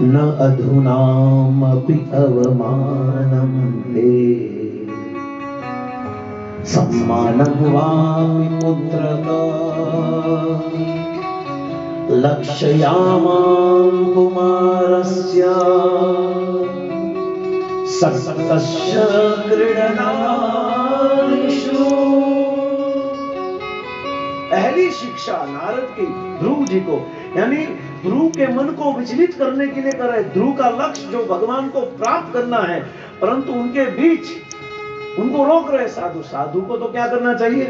न अधुनामपि अवमानं ते सम्मानं वापि पुत्रका लक्ष्यामं कुमारस्य सक्तस्य क्रीडनादिषु। पहली शिक्षा नारद की ध्रुव जी को, यानी ध्रुव के मन को विचलित करने के लिए कर रहे। ध्रुव का लक्ष्य जो भगवान को प्राप्त करना है, परंतु उनके बीच उनको रोक रहे साधु को तो क्या करना चाहिए?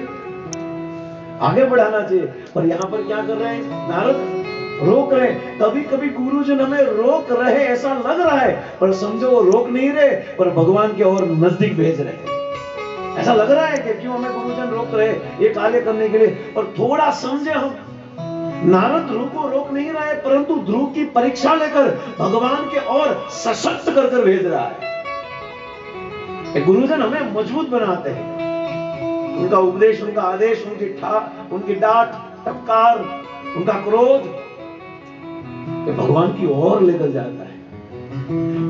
आगे बढ़ाना चाहिए। पर यहाँ पर क्या कर रहे हैं नारद? रोक रहे। कभी कभी गुरुजन हमें रोक रहे ऐसा लग रहा है, पर समझो वो रोक नहीं रहे, पर भगवान के और नजदीक भेज रहे हैं। ऐसा लग रहा है कि क्यों हमें गुरुजन रोक रहे ये कार्य करने के लिए, पर थोड़ा समझे हम नारद ध्रुव को रोक नहीं रहा है, परंतु ध्रुव की परीक्षा लेकर भगवान के और सशक्त कर कर भेज रहा है। गुरुजन हमें मजबूत बनाते हैं। उनका उपदेश, उनका आदेश, उनकी डांट, टपकार, उनका क्रोध भगवान की ओर लेकर जाता है।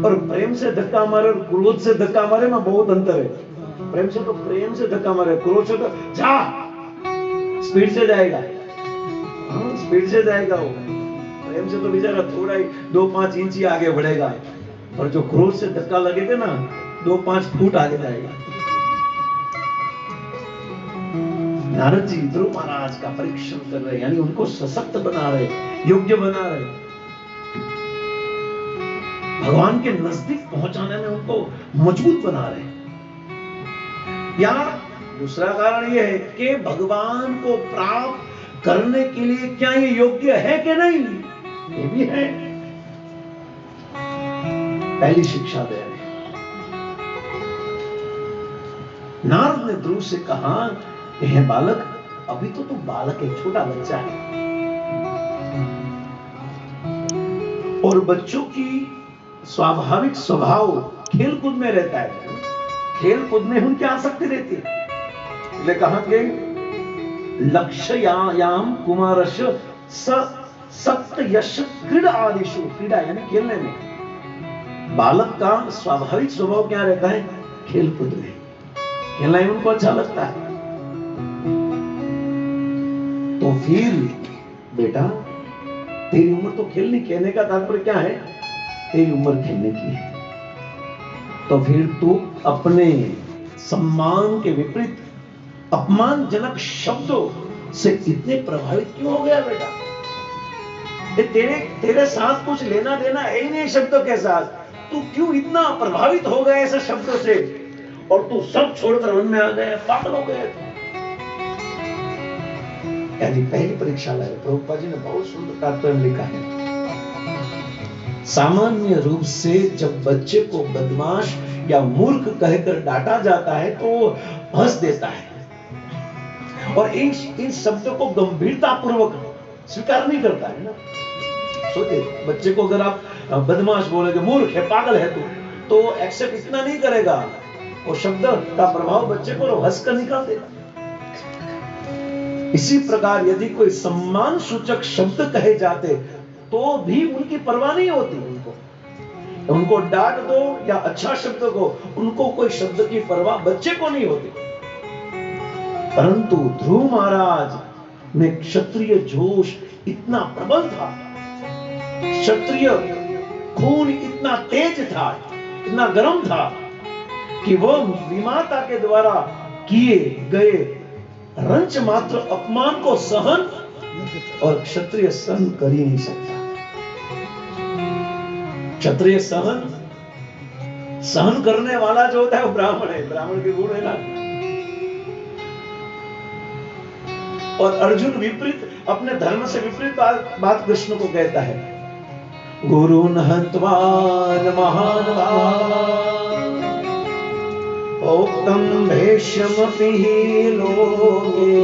और प्रेम से धक्का मारे और क्रोध से धक्का मारे में बहुत अंतर है। प्रेम से तो प्रेम से धक्का मारे, क्रोध से तो जा, स्पीड से जाएगा, स्पीड से जाएगा वो। प्रेम से तो बेचारा थोड़ा ही 2-5 इंच ही आगे बढ़ेगा, और जो क्रोध से धक्का लगेगा ना 2-5 फुट आगे जाएगा। नारद जी ध्रुव महाराज का परीक्षण कर रहे हैं, यानी उनको सशक्त बना रहे, योग्य बना रहे, भगवान के नजदीक पहुंचाने में उनको मजबूत बना रहे। या दूसरा कारण यह है कि भगवान को प्राप्त करने के लिए क्या ये योग्य है कि नहीं, ये भी है। पहली शिक्षा दे रहे नारद ने ध्रुव से कहा, हे बालक, अभी तो तू बालक है, छोटा बच्चा है, और बच्चों की स्वाभाविक स्वभाव खेल कूद में रहता है। खेल कूद में उनकी आसक्ति रहती है। इसलिए कहा कि लक्ष्यायाम कुमारस्य सक्त यश क्रीड़ा आदिषु, क्रीड़ा यानी खेलने में। बालक का स्वाभाविक स्वभाव क्या रहता है? खेल कूद में, खेलना ही उनको अच्छा लगता है। तो फिर बेटा, तेरी उम्र तो खेलने, कहने का तात्पर्य क्या है? तेरी उम्र खेलने की है, तो फिर तू अपने सम्मान के विपरीत अपमानजनक शब्दों से इतने प्रभावित क्यों हो गया बेटा? तेरे साथ कुछ लेना देना है ही नहीं शब्दों के साथ, तू क्यों इतना प्रभावित हो गया ऐसे शब्दों से? और तू सब छोड़कर वन में आ गया, पागल हो गया। यानी पहली परीक्षा लाए। प्रभुपाद जी ने बहुत सुंदर तात्पर्य लिखा है। सामान्य रूप से जब बच्चे को बदमाश या मूर्ख कहकर डांटा जाता है तो वो हंस देता है और इन शब्दों को गंभीरता पूर्वक स्वीकार नहीं करता है ना। सोचिए, बच्चे को अगर आप बदमाश बोलेगे, मूर्ख है, पागल है तो एक्सेप्ट इतना नहीं करेगा। वो शब्द का प्रभाव बच्चे को हंस कर निकाल देगा। इसी प्रकार यदि कोई सम्मान सूचक शब्द कहे जाते तो भी उनकी परवाह नहीं होती। उनको डांट दो या अच्छा शब्द को, उनको कोई शब्द की परवाह बच्चे को नहीं होती। परंतु ध्रुव महाराज में क्षत्रिय जोश इतना प्रबल था, क्षत्रिय खून इतना तेज था, इतना गर्म था कि वह विमाता के द्वारा किए गए रंच मात्र अपमान को सहन, और क्षत्रिय सहन कर ही नहीं सकता। क्षत्रिय सहन करने वाला जो होता है वो ब्राह्मण है, ब्राह्मण के गुण है ना। और अर्जुन विपरीत, अपने धर्म से विपरीत बात कृष्ण को कहता है, गुरुन् हत्वा ओक्तम भेष्यमपि लोके।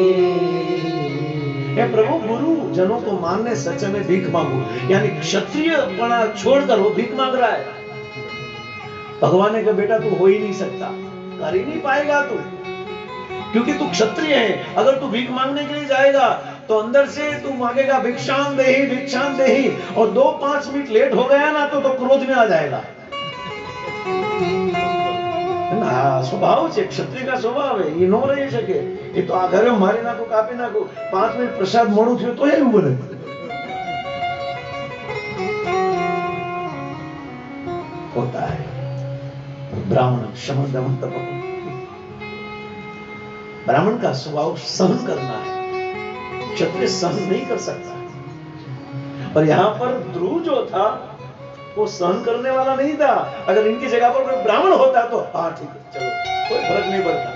हे प्रभु, गुरु जनों को मानने सच में भीख मांगो, यानी क्षत्रिय बड़ा छोड़कर वो भीख मांग रहा है। भगवान ने कहा, बेटा तू हो ही नहीं सकता, कर ही नहीं पाएगा तू, क्योंकि तू क्षत्रिय है। अगर तू भीख मांगने के लिए जाएगा तो अंदर से तू मांगेगा भिक्षाम देही, और 2-5 मिनट लेट हो गया ना तो क्रोध में आ जाएगा ना। स्वभाव से क्षत्रिय का स्वभाव है, ये नो रही सके। ये तो आघरे मारे ना को कापी ना को 5 मिनट प्रसाद मोड़ू थयो तो એવું બને। होता है ब्राह्मण क्षमा दमन तप, ब्राह्मण का स्वभाव सहन करना है, क्षत्रिय सहन नहीं कर सकता। और यहाँ पर ध्रुव जो था वो सहन करने वाला नहीं था। अगर इनकी जगह पर कोई ब्राह्मण होता तो हाँ ठीक है, चलो कोई फर्क नहीं पड़ता,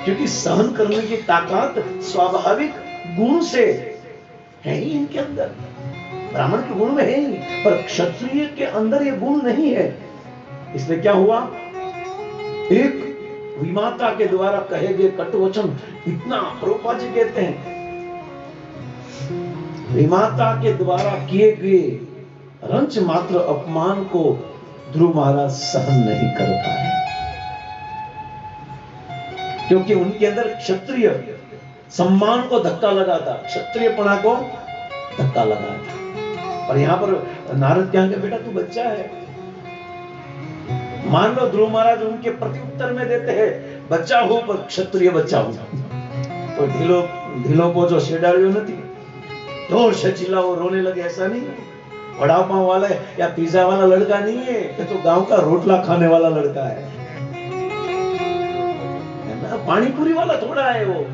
क्योंकि सहन करने की ताकत स्वाभाविक गुण से है ही इनके अंदर, ब्राह्मण के गुण में है ही, पर क्षत्रिय के अंदर ये गुण नहीं है। इसलिए क्या हुआ, एक विमाता के द्वारा कहे गए कटुवचन इतना, प्रभुपाद जी कहते हैं विमाता के द्वारा किए गए रंच मात्र अपमान को ध्रुव महाराज सहन नहीं कर पाए, क्योंकि उनके अंदर क्षत्रिय सम्मान को धक्का लगा था, क्षत्रियपना को धक्का लगा था। और यहां पर नारद क्या के बेटा तू बच्चा है, मान लो ध्रुव महाराज उनके प्रत्युत्तर में देते हैं बच्चा हो पर क्षत्रिय बच्चा हो, तो ढीलो को जो शेडाड़ियों नहीं जोर से चिल्लाओ रोने लगे, ऐसा नहीं है। वड़ा पाव वाला या पिज्जा वाला लड़का नहीं है, ये तो गांव का रोटला खाने वाला लड़का है ना। पानी पूरी वाला थोड़ा है, वो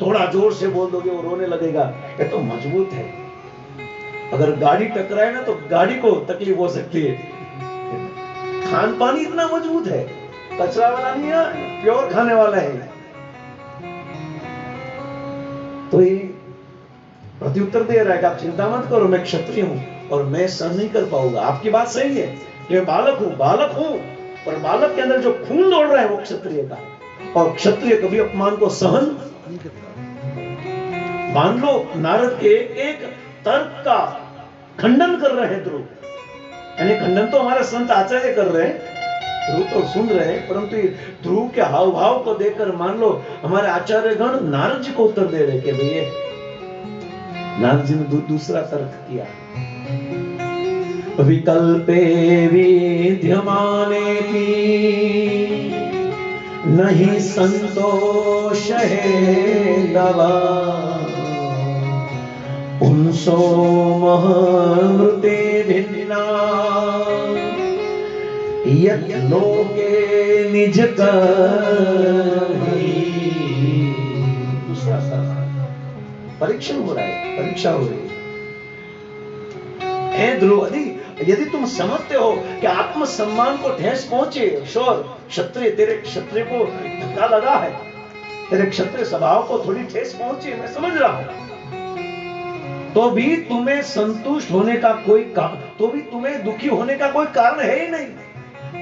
थोड़ा जोर से बोल दोगे वो रोने लगेगा, ये तो मजबूत है। अगर गाड़ी टकराए ना तो गाड़ी को तकलीफ हो सकती है, खान पान इतना मजबूत है, कचरा वाला नहीं है, प्योर खाने वाला है। तो ये प्रत्युत्तर दे रहा है कि आप चिंता मत करो, मैं क्षत्रिय हूं और मैं सहन नहीं कर पाऊंगा। आपकी बात सही है, मैं बालक हूं पर बालक के अंदर जो खून दौड़ रहा है वो क्षत्रिय का, और क्षत्रिय कभी अपमान को सहन नहीं करता। मान लो नारद के एक तर्क का खंडन कर रहे हैं ध्रुव, यानी खंडन तो हमारे संत आचार्य कर रहे हैं, ध्रुव तो सुन रहे हैं, परंतु ध्रुव के हाव भाव को देखकर मान लो हमारे आचार्य गण नारद जी को उत्तर दे रहे कि भैया, नारद जी ने दूसरा तर्क किया, विकल्पे विद्यमाने नहीं संतोष है दवा, उनसो महमृते भिन्ना यत् लोके निज करहि। दूसरा परीक्षण हो रहा है, परीक्षा हो रही है। ध्रुव यदि तुम समझते हो कि आत्मसम्मान को ठेस पहुंचे, श्योर क्षत्रिय, तेरे क्षत्रिय को धक्का लगा है, तेरे क्षत्रिय स्वभाव को थोड़ी ठेस पहुंची, मैं समझ रहा हूं, तो भी तुम्हें संतुष्ट होने का कोई तो भी तुम्हें दुखी होने का कोई कारण है ही नहीं।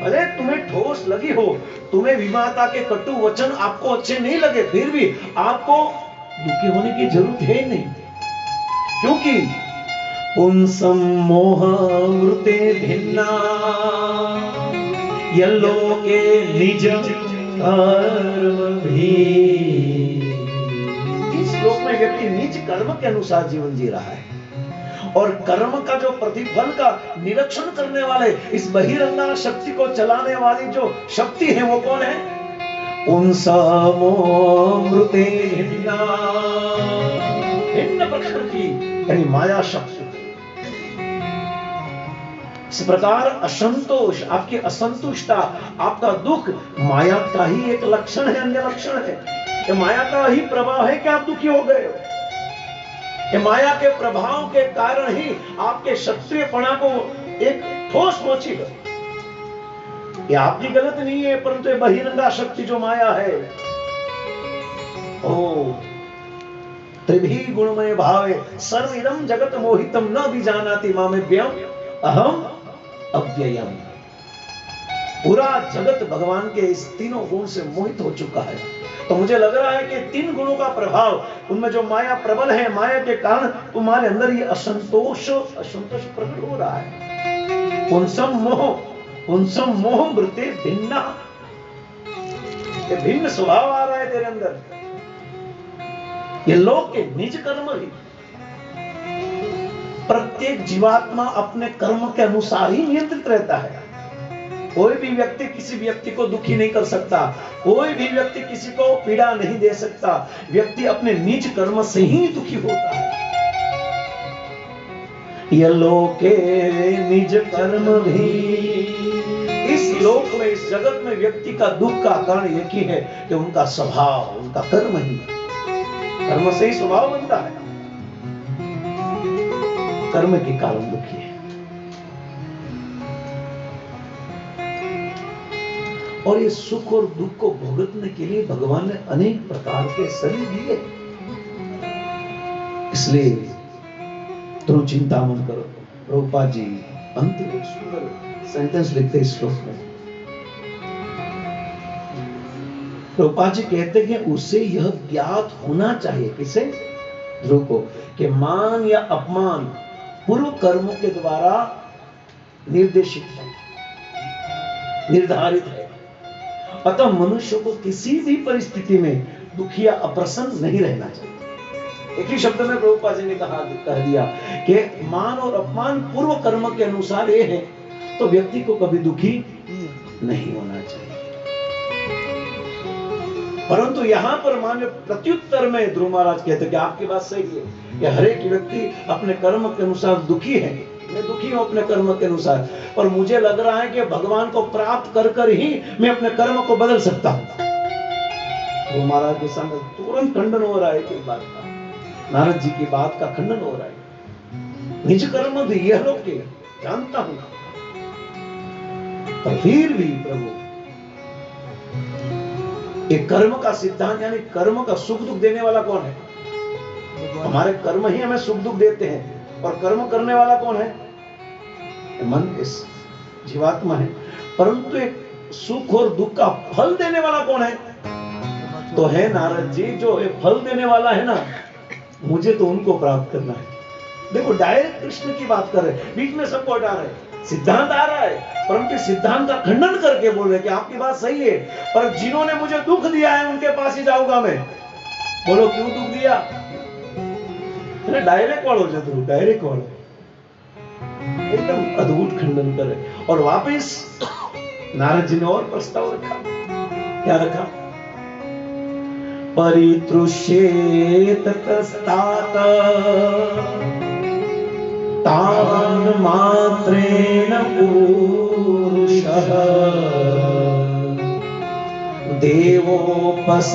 भले तुम्हें ठोस लगी हो, तुम्हें विमाता के कटु वचन आपको अच्छे नहीं लगे, फिर भी आपको दुखी होने की जरूरत है ही नहीं, क्योंकि पुंसम मोहामृते भिन्ना यल्लोके निज कर्म भी। इस श्लोक में व्यक्ति निज कर्म के अनुसार जीवन जी रहा है, और कर्म का जो प्रतिफल का निरीक्षण करने वाले इस बहिरंगा शक्ति को चलाने वाली जो शक्ति है वो कौन है? पुंसमोमृते भिन्ना, भिन्न प्रकार की यानी माया शक्ति। इस प्रकार असंतोष, आपकी असंतुष्टता, आपका दुख माया का ही एक लक्षण है, अन्य लक्षण है। ये माया का ही प्रभाव है कि आप दुखी हो गए हो। ये माया के प्रभाव के कारण ही आपके क्षत्रियपना को एक ठोस पहुंची है। ये आपकी गलत नहीं है, परंतु ये बहिरंगा शक्ति जो माया है, ओ त्रिभी गुणमय भावे सर्वइदं जगत मोहितम न बीजानाति मामेभ्यम अहम अव्ययम। पूरा जगत भगवान के इस तीनों गुण से मोहित हो चुका है। तो मुझे लग रहा है कि तीन गुणों का प्रभाव, उनमें जो माया प्रबल है, माया के कारण तुम्हारे अंदर ये असंतोष प्रकट हो रहा है। पुंसम मोह वृत्ति भिन्ना, ये भिन्न स्वभाव आ रहा है तेरे अंदर। ये लोक के निज कर्म ही, प्रत्येक जीवात्मा अपने कर्म के अनुसार ही नियंत्रित रहता है। कोई भी व्यक्ति किसी व्यक्ति को दुखी नहीं कर सकता, कोई भी व्यक्ति किसी को पीड़ा नहीं दे सकता। व्यक्ति अपने निज कर्म से ही दुखी होता है। ये लोके निज कर्म भी, इस लोक में, इस जगत में व्यक्ति का दुख का कारण एक ही है कि उनका स्वभाव, उनका कर्म ही, कर्म से ही स्वभाव बनता है। कर्म के कारण दुखी है। और ये सुख और दुख को भुगतने के लिए भगवान ने अनेक प्रकार के शरीर दिए। इसलिए तुम चिंता मत करो। प्रभुपाद जी अंत में सुंदर सेंटेंस लिखते इस श्लोक में। प्रभुपाद जी कहते हैं उसे यह ज्ञात होना चाहिए, किसे? ध्रुव को कि मान या अपमान पूर्व कर्मों के द्वारा निर्देशित है, निर्धारित है। अतः मनुष्य को किसी भी परिस्थिति में दुखी या अप्रसन्न नहीं रहना चाहिए। एक ही शब्द में प्रभुपाद जी ने कह दिया कि मान और अपमान पूर्व कर्म के अनुसार ये है, तो व्यक्ति को कभी दुखी नहीं होना चाहिए। परंतु यहां पर मान्य प्रत्युत्तर में ध्रुव महाराज कहते कि आपकी बात सही है कि हर एक व्यक्ति अपने कर्म के अनुसार दुखी है। मैं दुखी हूं अपने कर्म के अनुसार, पर मुझे लग रहा है कि भगवान को प्राप्त कर कर ही मैं अपने कर्म को बदल सकता हूं। ध्रुव महाराज के सामने तुरंत खंडन हो रहा है कि बात का, नारद जी की बात का खंडन हो रहा है। निज कर्म यह लोग के जानता हूं, पर फिर भी प्रभु एक कर्म का सिद्धांत यानी कर्म का सुख दुख देने वाला कौन है? हमारे कर्म ही हमें सुख दुख देते हैं, और कर्म करने वाला कौन है? मन, इस जीवात्मा है। परंतु एक सुख और दुख का फल देने वाला कौन है? तो है नारद जी, जो ये फल देने वाला है ना, मुझे तो उनको प्राप्त करना है। देखो डायरेक्ट कृष्ण की बात कर रहे हैं, बीच में सबको हटा रहे हैं। सिद्धांत आ रहा है, परंतु सिद्धांत का खंडन करके बोल रहे कि आपकी बात सही है, पर जिन्होंने मुझे दुख दिया है उनके पास ही जाऊंगा मैं। बोलो क्यों दुख दिया? डायरेक्ट वालों जरूर, डायरेक्ट वालों एकदम अद्भुत खंडन करे। और वापिस नारद जी ने और प्रस्ताव रखा। क्या रखा? परितृष्येत तस्तात तावन् मात्रेण पुरुषः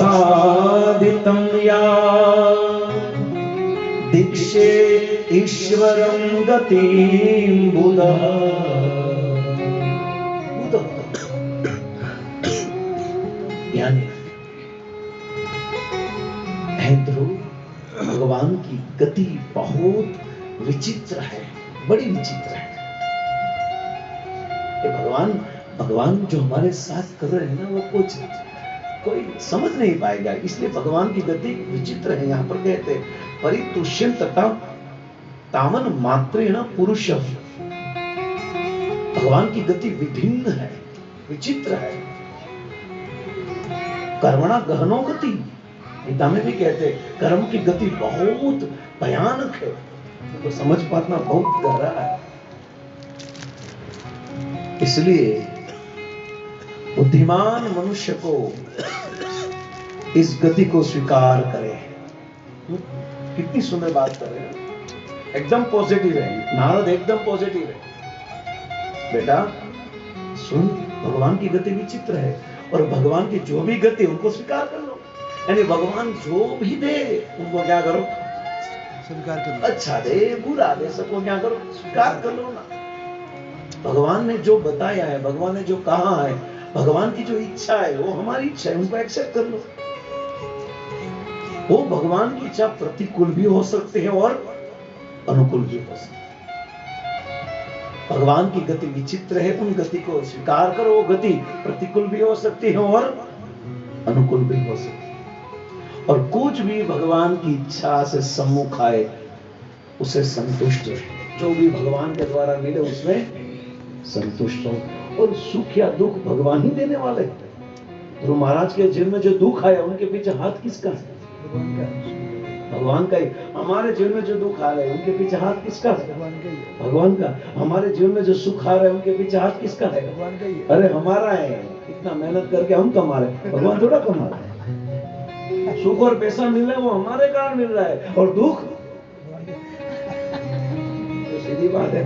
देवोपसादितं या दीक्षे ईश्वरं गतिं बुधः। यानी ध्रुव, भगवान की गति बहुत विचित्र है, बड़ी विचित्र है। ये भगवान जो हमारे साथ कर रहे हैं ना, वो कोई समझ नहीं पाएगा, इसलिए भगवान की गति विचित्र है। यहां पर कहते हैं परितुष्यं तथा तामन मात्रेण पुरुष। भगवान की गति विभिन्न है, विचित्र है। कर्मणा गहनो गति, गीता में भी कहते हैं कर्म की गति बहुत भयानक है, तो समझ पाना बहुत गहरा है। इसलिए बुद्धिमान मनुष्य को इस गति को स्वीकार करे। कितनी सुंदर बात कर रहे हैं, एकदम पॉजिटिव है नारद, एकदम पॉजिटिव है। बेटा सुन, भगवान की गति विचित्र है, और भगवान की जो भी गति उनको स्वीकार कर लो। यानी भगवान जो भी दे उनको क्या करो? स्वीकार कर लो। अच्छा दे, बुरा दे, सबको क्या करो? स्वीकार कर लो ना। भगवान ने जो बताया है, भगवान ने जो कहा है, भगवान की जो इच्छा है वो हमारी इच्छा है, उनको एक्सेप्ट कर लो। वो भगवान की इच्छा प्रतिकूल भी हो सकते हैं और अनुकूल भी हो सकते हैं। भगवान की गति विचित्र है, उन गति को स्वीकार करो। वो गति प्रतिकूल भी हो सकती है और अनुकूल भी हो सकती है। और कुछ भी भगवान की इच्छा से सम्मुख आए उसे संतुष्ट रहे। जो भी भगवान के द्वारा मिले उसमें संतुष्ट हो। और सुख या दुख भगवान ही देने वाले। ध्रुव महाराज के जीवन में जो दुख आया उनके पीछे हाथ किसका है? भगवान का ही। हमारे जीवन में जो दुख आ रहा है उनके पीछे हाथ किसका है? भगवान का। हमारे जीवन में जो सुख आ रहा है उनके पीछे हाथ किसका है? भगवान का ही। अरे हमारा है, इतना मेहनत करके हम कमा रहे, भगवान थोड़ा कमा रहे हैं। सुख और पैसा मिल रहा है वो हमारे कारण मिल रहा है, और दुख तो सीधी बात है,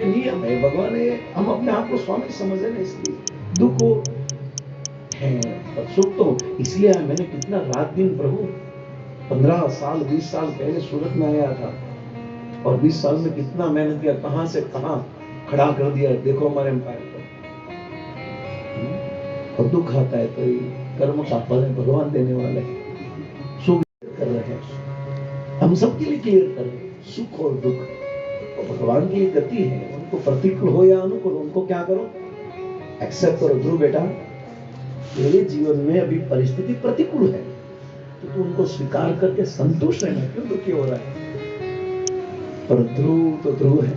नियम है, भगवान है। हम अपने आप को स्वामी समझे ना, इसलिए दुख को है और सुख तो इसलिए है। मैंने कितना रात दिन प्रभु 15 साल 20 साल पहले सूरत में आया था, और 20 साल में कितना मेहनत किया, कहां से कहां खड़ा कर दिया। देखो हमारे एम्पायर को। और दुख आता है तो कर्म का फल है, भगवान देने वाले हैं। सुख कर रहे हैं, हम सबके लिए क्लियर कर रहे हैं, सुख और दुख और भगवान की गति है। उनको प्रतिकूल हो या अनुकूल, उनको क्या करो? एक्सेप्ट करो। ध्रुव बेटा, मेरे जीवन में अभी परिस्थिति प्रतिकूल है, तो तू उनको स्वीकार करके संतुष्ट रहना, क्यों दुखी हो रहा है? पर ध्रुव तो ध्रुव है,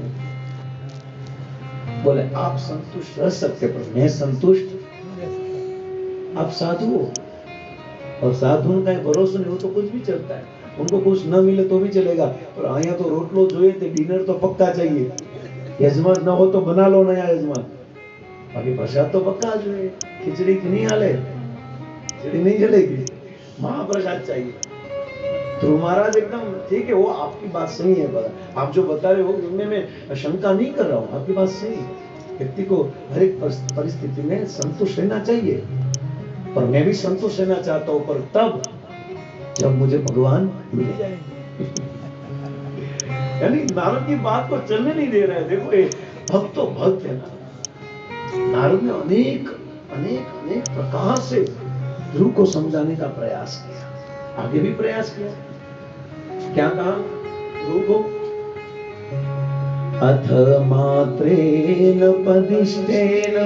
बोले आप संतुष्ट रह सकते पर मैं संतुष्ट। आप साधु हो, और साधुओं का भरोसा नहीं हो तो कुछ भी चलता है, उनको कुछ न मिले तो भी चलेगा, पर आया तो रोटलो જોઈએ थे, डिनर तो पक्का चाहिए। यजमान न हो तो बना लो नया यजमान, बाकी प्रसाद तो पक्का જોઈએ। खिचड़ी की नहीं हाले, खिचड़ी नहीं जलेगी, महाप्रसाद चाहिए। ध्रुव महाराज एकदम ठीक है, वो आपकी बात सही है, आप जो बता रहे हो उनमें मैं शंका नहीं कर रहा हूँ, आपकी बात सही है। व्यक्ति को हर एक परिस्थिति में संतुष्ट रहना चाहिए, पर मैं भी संतुष्ट रहना चाहता हूँ, पर तब जब मुझे भगवान मिल जाए। यानी नारद की बात को चलने नहीं दे रहे हैं। देखो ये भक्त तो भक्त है ना। नारद ने अनेक अनेक अनेक प्रकार से ध्रुव को समझाने का प्रयास किया, आगे भी प्रयास किया। क्या कहा ध्रुव को? अथ मात्रेण पदिष्ठेन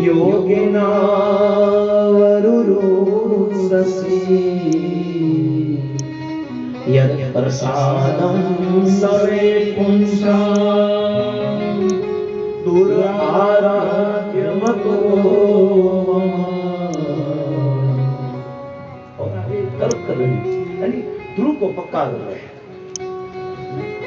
योगिना वरुरुरसि यत् प्रसादं सवे पुंसा दुराराध्य मतो और आगे तर्क कर रहे हैं, यानी ध्रुव को पक्का कर रहे हैं।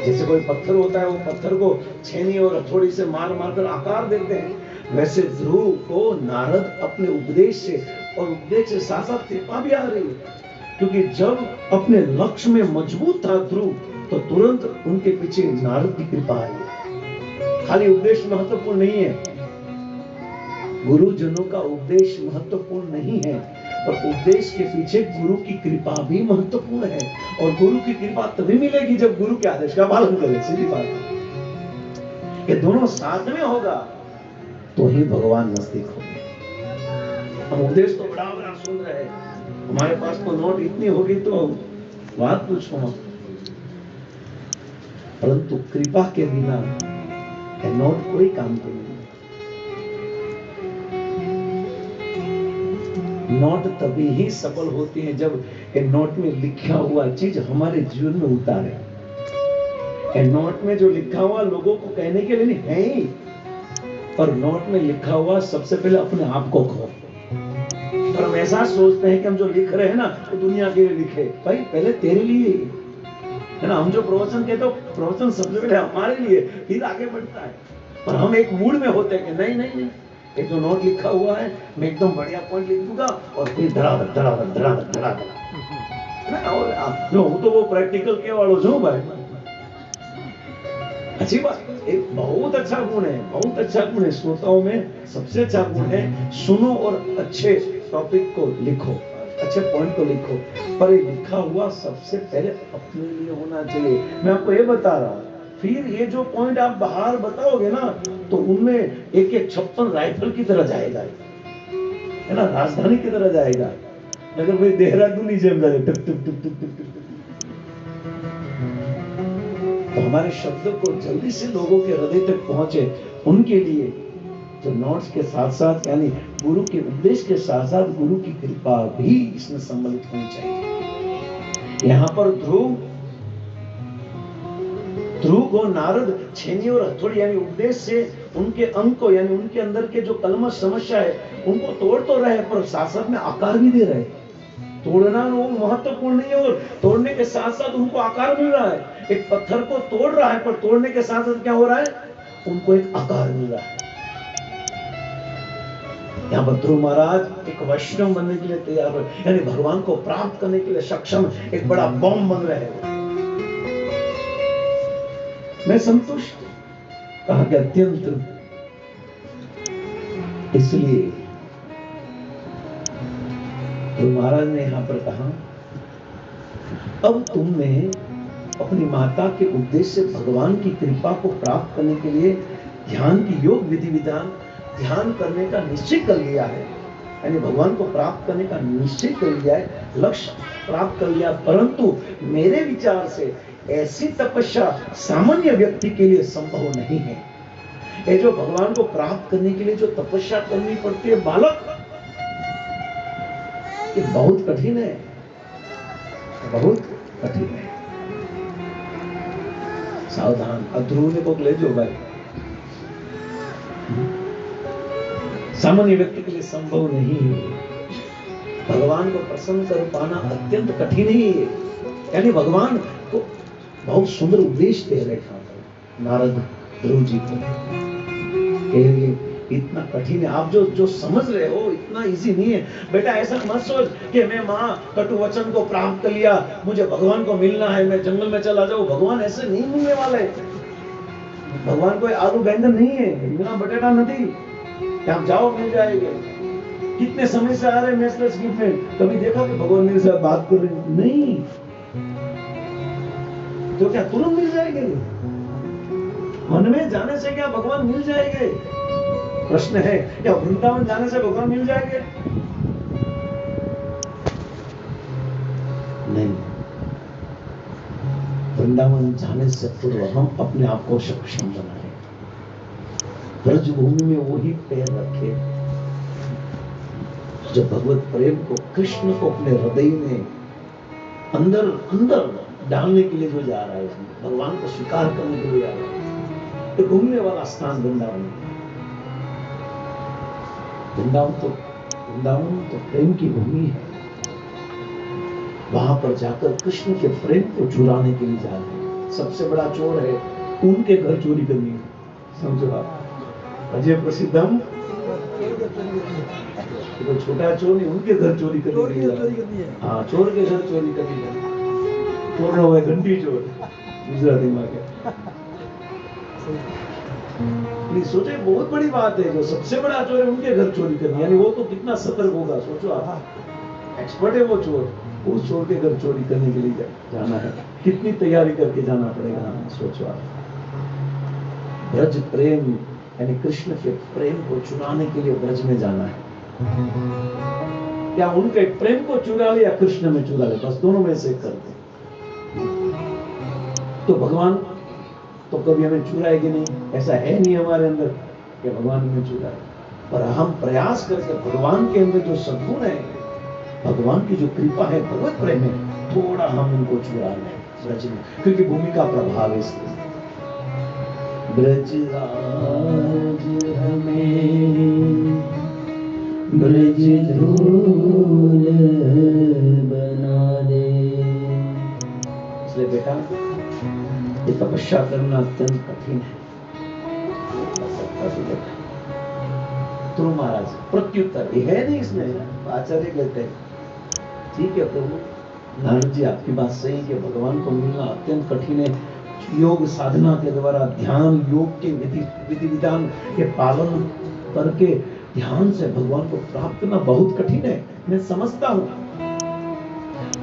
जैसे कोई पत्थर होता है, वो पत्थर को छेनी और हथौड़ी से मार मार कर आकार देते हैं, वैसे ध्रुव को नारद अपने उपदेश से और उपदेश से साथ साथ कृपा भी आ रही है, क्योंकि जब अपने लक्ष्य में मजबूत था ध्रुव, तो तुरंत उनके पीछे नारद की कृपा आई है। खाली उपदेश महत्वपूर्ण नहीं है, गुरुजनों का उपदेश महत्वपूर्ण नहीं है, पर उपदेश के पीछे गुरु की कृपा भी महत्वपूर्ण है। और गुरु की कृपा तभी मिलेगी जब गुरु के आदेश का पालन करे। सीधी बात है, ये दोनों साथ में होगा तो ही भगवान नजदीक होंगे। हम उपदेश तो बड़ा बड़ा सुन रहे हैं, हमारे पास तो नोट इतनी होगी तो बात पूछो मत, परंतु कृपा के बिना नोट कोई काम तो नहीं। नोट तभी ही सफल होती है जब नोट में लिखा हुआ चीज हमारे जीवन में उतारे। नोट में जो लिखा हुआ लोगों को कहने के लिए नहीं है ही, पर नोट में लिखा हुआ सबसे पहले अपने आप को खो। पर हम ऐसा सोचते हैं कि हम जो लिख रहे हैं ना वो दुनिया के लिए लिखे, भाई पहले तेरे लिए है ना। हम जो प्रवचन कहते हो, प्रवचन सबसे पहले हमारे लिए, फिर आगे बढ़ता है। पर हम एक मूड में होते हैं कि नहीं नहीं नहीं, एक जो नोट लिखा हुआ है मैं एकदम बढ़िया पॉइंट लिख दूंगा और फिर धड़ाधड़ धड़ाधड़ धड़ाधड़ धड़ाधड़ ना। और जो हूं तो वो प्रैक्टिकल के वालों जो भाई, अच्छी बात, एक बहुत अच्छा गुण है, बहुत अच्छा गुण है। श्रोताओं में सबसे अच्छा गुण है सुनो और अच्छे टॉपिक को लिखो, अच्छे पॉइंट को लिखो, पर ये लिखा हुआ सबसे पहले अपने लिए होना चाहिए। मैं आपको ये बता रहा हूँ, फिर ये जो पॉइंट आप बाहर बताओगे ना तो उनमें एक एक 56 राइफल की तरह जाएगा, है ना, राजधानी की तरह जाएगा। अगर भाई देहरादून जेम जाए टुक टुक टुक टुक टुक टुक, तो हमारे शब्द को जल्दी से लोगों के हृदय तक पहुंचे, उनके लिए तो नोट्स के साथ साथ यानी गुरु के उपदेश के साथ साथ गुरु की कृपा भी इसमें सम्मिलित होनी चाहिए। यहाँ पर ध्रुव को नारद छेनी और हथौड़ी यानी उपदेश से उनके अंग को यानी उनके अंदर के जो कलमश समस्या है उनको तोड़ तो रहे, पर साथ साथ में आकार भी दे रहे। तोड़ना वो महत्वपूर्ण नहीं है, और तोड़ने के साथ साथ उनको आकार मिल रहा है। एक पत्थर को तोड़ रहा है, पर तोड़ने के साथ साथ क्या हो रहा है, उनको एक आकार मिल रहा है। यहाँ पर ध्रुव महाराज एक वैष्णव बनने के लिए तैयार हो, यानी भगवान को प्राप्त करने के लिए सक्षम एक बड़ा बम बन रहे हैं। मैं संतुष्ट, कहा कि अत्यंत। इसलिए तो महाराज ने यहां पर कहा, अब तुमने अपनी माता के उपदेश से भगवान की कृपा को प्राप्त करने के लिए ध्यान की योग विधि विधान ध्यान करने का निश्चय कर लिया है, यानी भगवान को प्राप्त करने का निश्चय कर लिया है, लक्ष्य प्राप्त कर लिया। परंतु मेरे विचार से ऐसी तपस्या सामान्य व्यक्ति के लिए संभव नहीं है। ये जो भगवान को प्राप्त करने के लिए जो तपस्या करनी पड़ती है, बालक ये बहुत कठिन है, बहुत कठिन है। सावधान। ध्रुव ने को ले जो भाई, सामान्य व्यक्ति के लिए संभव नहीं है। भगवान को प्रसन्न कर पाना अत्यंत कठिन ही है। यानी भगवान को बहुत सुंदर उपदेश दे रहे हैं नारद ध्रुव जी को। ये इतना कठिन है, आप जो समझ रहे हो इतना इजी नहीं है। बेटा ऐसा मत सोच कि मैं माँ कटु वचन को प्राप्त कर लिया, मुझे भगवान को मिलना है, मैं जंगल में चला जाऊं। भगवान ऐसे नहीं मिलने वाले। भगवान कोई आलू बैंगन नहीं है, बिना बटेटा नहीं। आप जाओ मिल जाएंगे। कितने समय से आ रहे मैसेज गिफ्ट में, कभी देखा कि भगवान मेरे साथ बात कर रहे? नहीं। तो क्या तुरंत मिल जाएंगे? मन में जाने से क्या भगवान मिल जाएंगे? प्रश्न है, क्या वृंदावन जाने से भगवान मिल जाएंगे? नहीं। वृंदावन जाने से पूर्व हम अपने आप को सक्षम बनाए, ब्रजभूमि में वही पैर रखे जो भगवत प्रेम को, कृष्ण को अपने हृदय में अंदर अंदर डालने के लिए जो जा रहा है, भगवान को स्वीकार करने के लिए जा रहा है। तो घूमने वाला स्थान वृंदावन। वृंदावन तो प्रेम की भूमि है। वहां पर जाकर कृष्ण के प्रेम को चुराने के लिए जा रहे हैं। सबसे बड़ा चोर है, उनके घर चोरी करनी। समझो आप, अजय प्रसिद्धम तो छोटा चोर नहीं, उनके घर चोरी करने के लिए। हाँ, चोर के घर चोरी करनी है। चोर हुआ घंटी चोर, गुजराती माँ के। सोचे बहुत बड़ी बात है, जो सबसे बड़ा चोर है उनके घर चोरी करनी, यानी वो तो कितना सतर्क होगा। सोचो आप, एक्सपर्ट है वो चोर, उस चोर के घर चोरी करने के लिए जाना है, कितनी तैयारी करके जाना पड़ेगा। सोचो आप, ब्रज प्रेम यानी कृष्ण के प्रेम को चुराने के लिए ब्रज में जाना है। या उनके प्रेम को चुरा ले या कृष्ण में चुरा ले, बस दोनों में से करते। तो भगवान तो कभी हमें चुराएगी नहीं, ऐसा है नहीं हमारे अंदर कि भगवान हमें चुराए। पर हम प्रयास करके भगवान के अंदर जो सद्गुण है, भगवान की जो कृपा है, भगवत प्रेम है, थोड़ा हम उनको चुरा लें ब्रज में, क्योंकि भूमि का प्रभाव है इसलिए। ब्रजराज हमें ब्रज धूल बना दे। इसलिए बेटा, ये तपस्या करना अत्यंत कठिन है। ध्रुव महाराज प्रत्युत्तर ये है नहीं इसमें, आचार्य कहते हैं ठीक है प्रभु, नारद जी आपकी बात सही है कि भगवान को मिलना अत्यंत कठिन है। योग साधना के द्वारा, ध्यान योग के विधि विधान के पालन करके ध्यान से भगवान को प्राप्त करना बहुत कठिन है, मैं समझता हूं।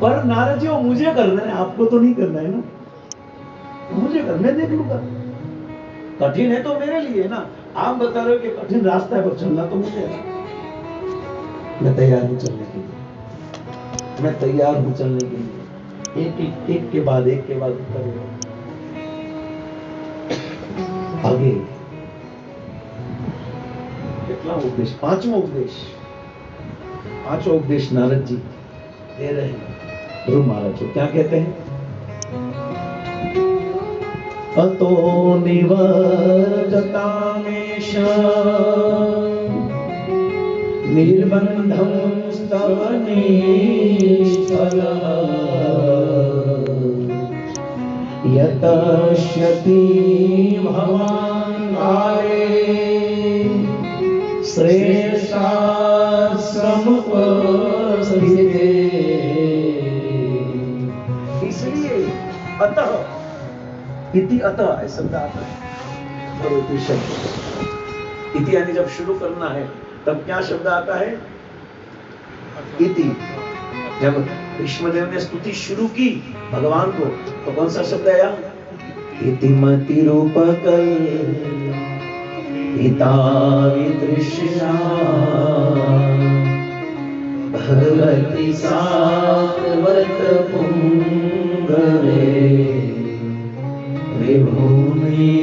पर नारद जी वो मुझे करना है, आपको तो नहीं करना है ना। मुझे कर, मैं देख लूंगा। कठिन है तो मेरे लिए ना, आप बता रहे हो कि कठिन रास्ता है पर चलना तो मुझे है। मैं तैयार हूं चलने के लिए, मैं तैयार हूं चलने के लिए। एक के बाद उत्तर आगे। कितना उपदेश, पांचवा उपदेश नारद जी दे रहे हैं ध्रुव महाराज को। क्या कहते हैं? अतो निवर्ततामेश निर्बन्धं स्तव निष्फलः यतश्यति भवान् काले श्रेष्ठाश्रमुपस्थिते। इसलिए अतः इति अतः शब्द आता है, और इति शब्द, इति यानी जब शुरू करना है तब क्या शब्द आता है? इति। जब विष्णुदेव ने स्तुति शुरू की भगवान को तो कौन सा शब्द आया? इति मति रूपकल पिता विदृश्या भगवती सात्वत पुंगवे विभूमि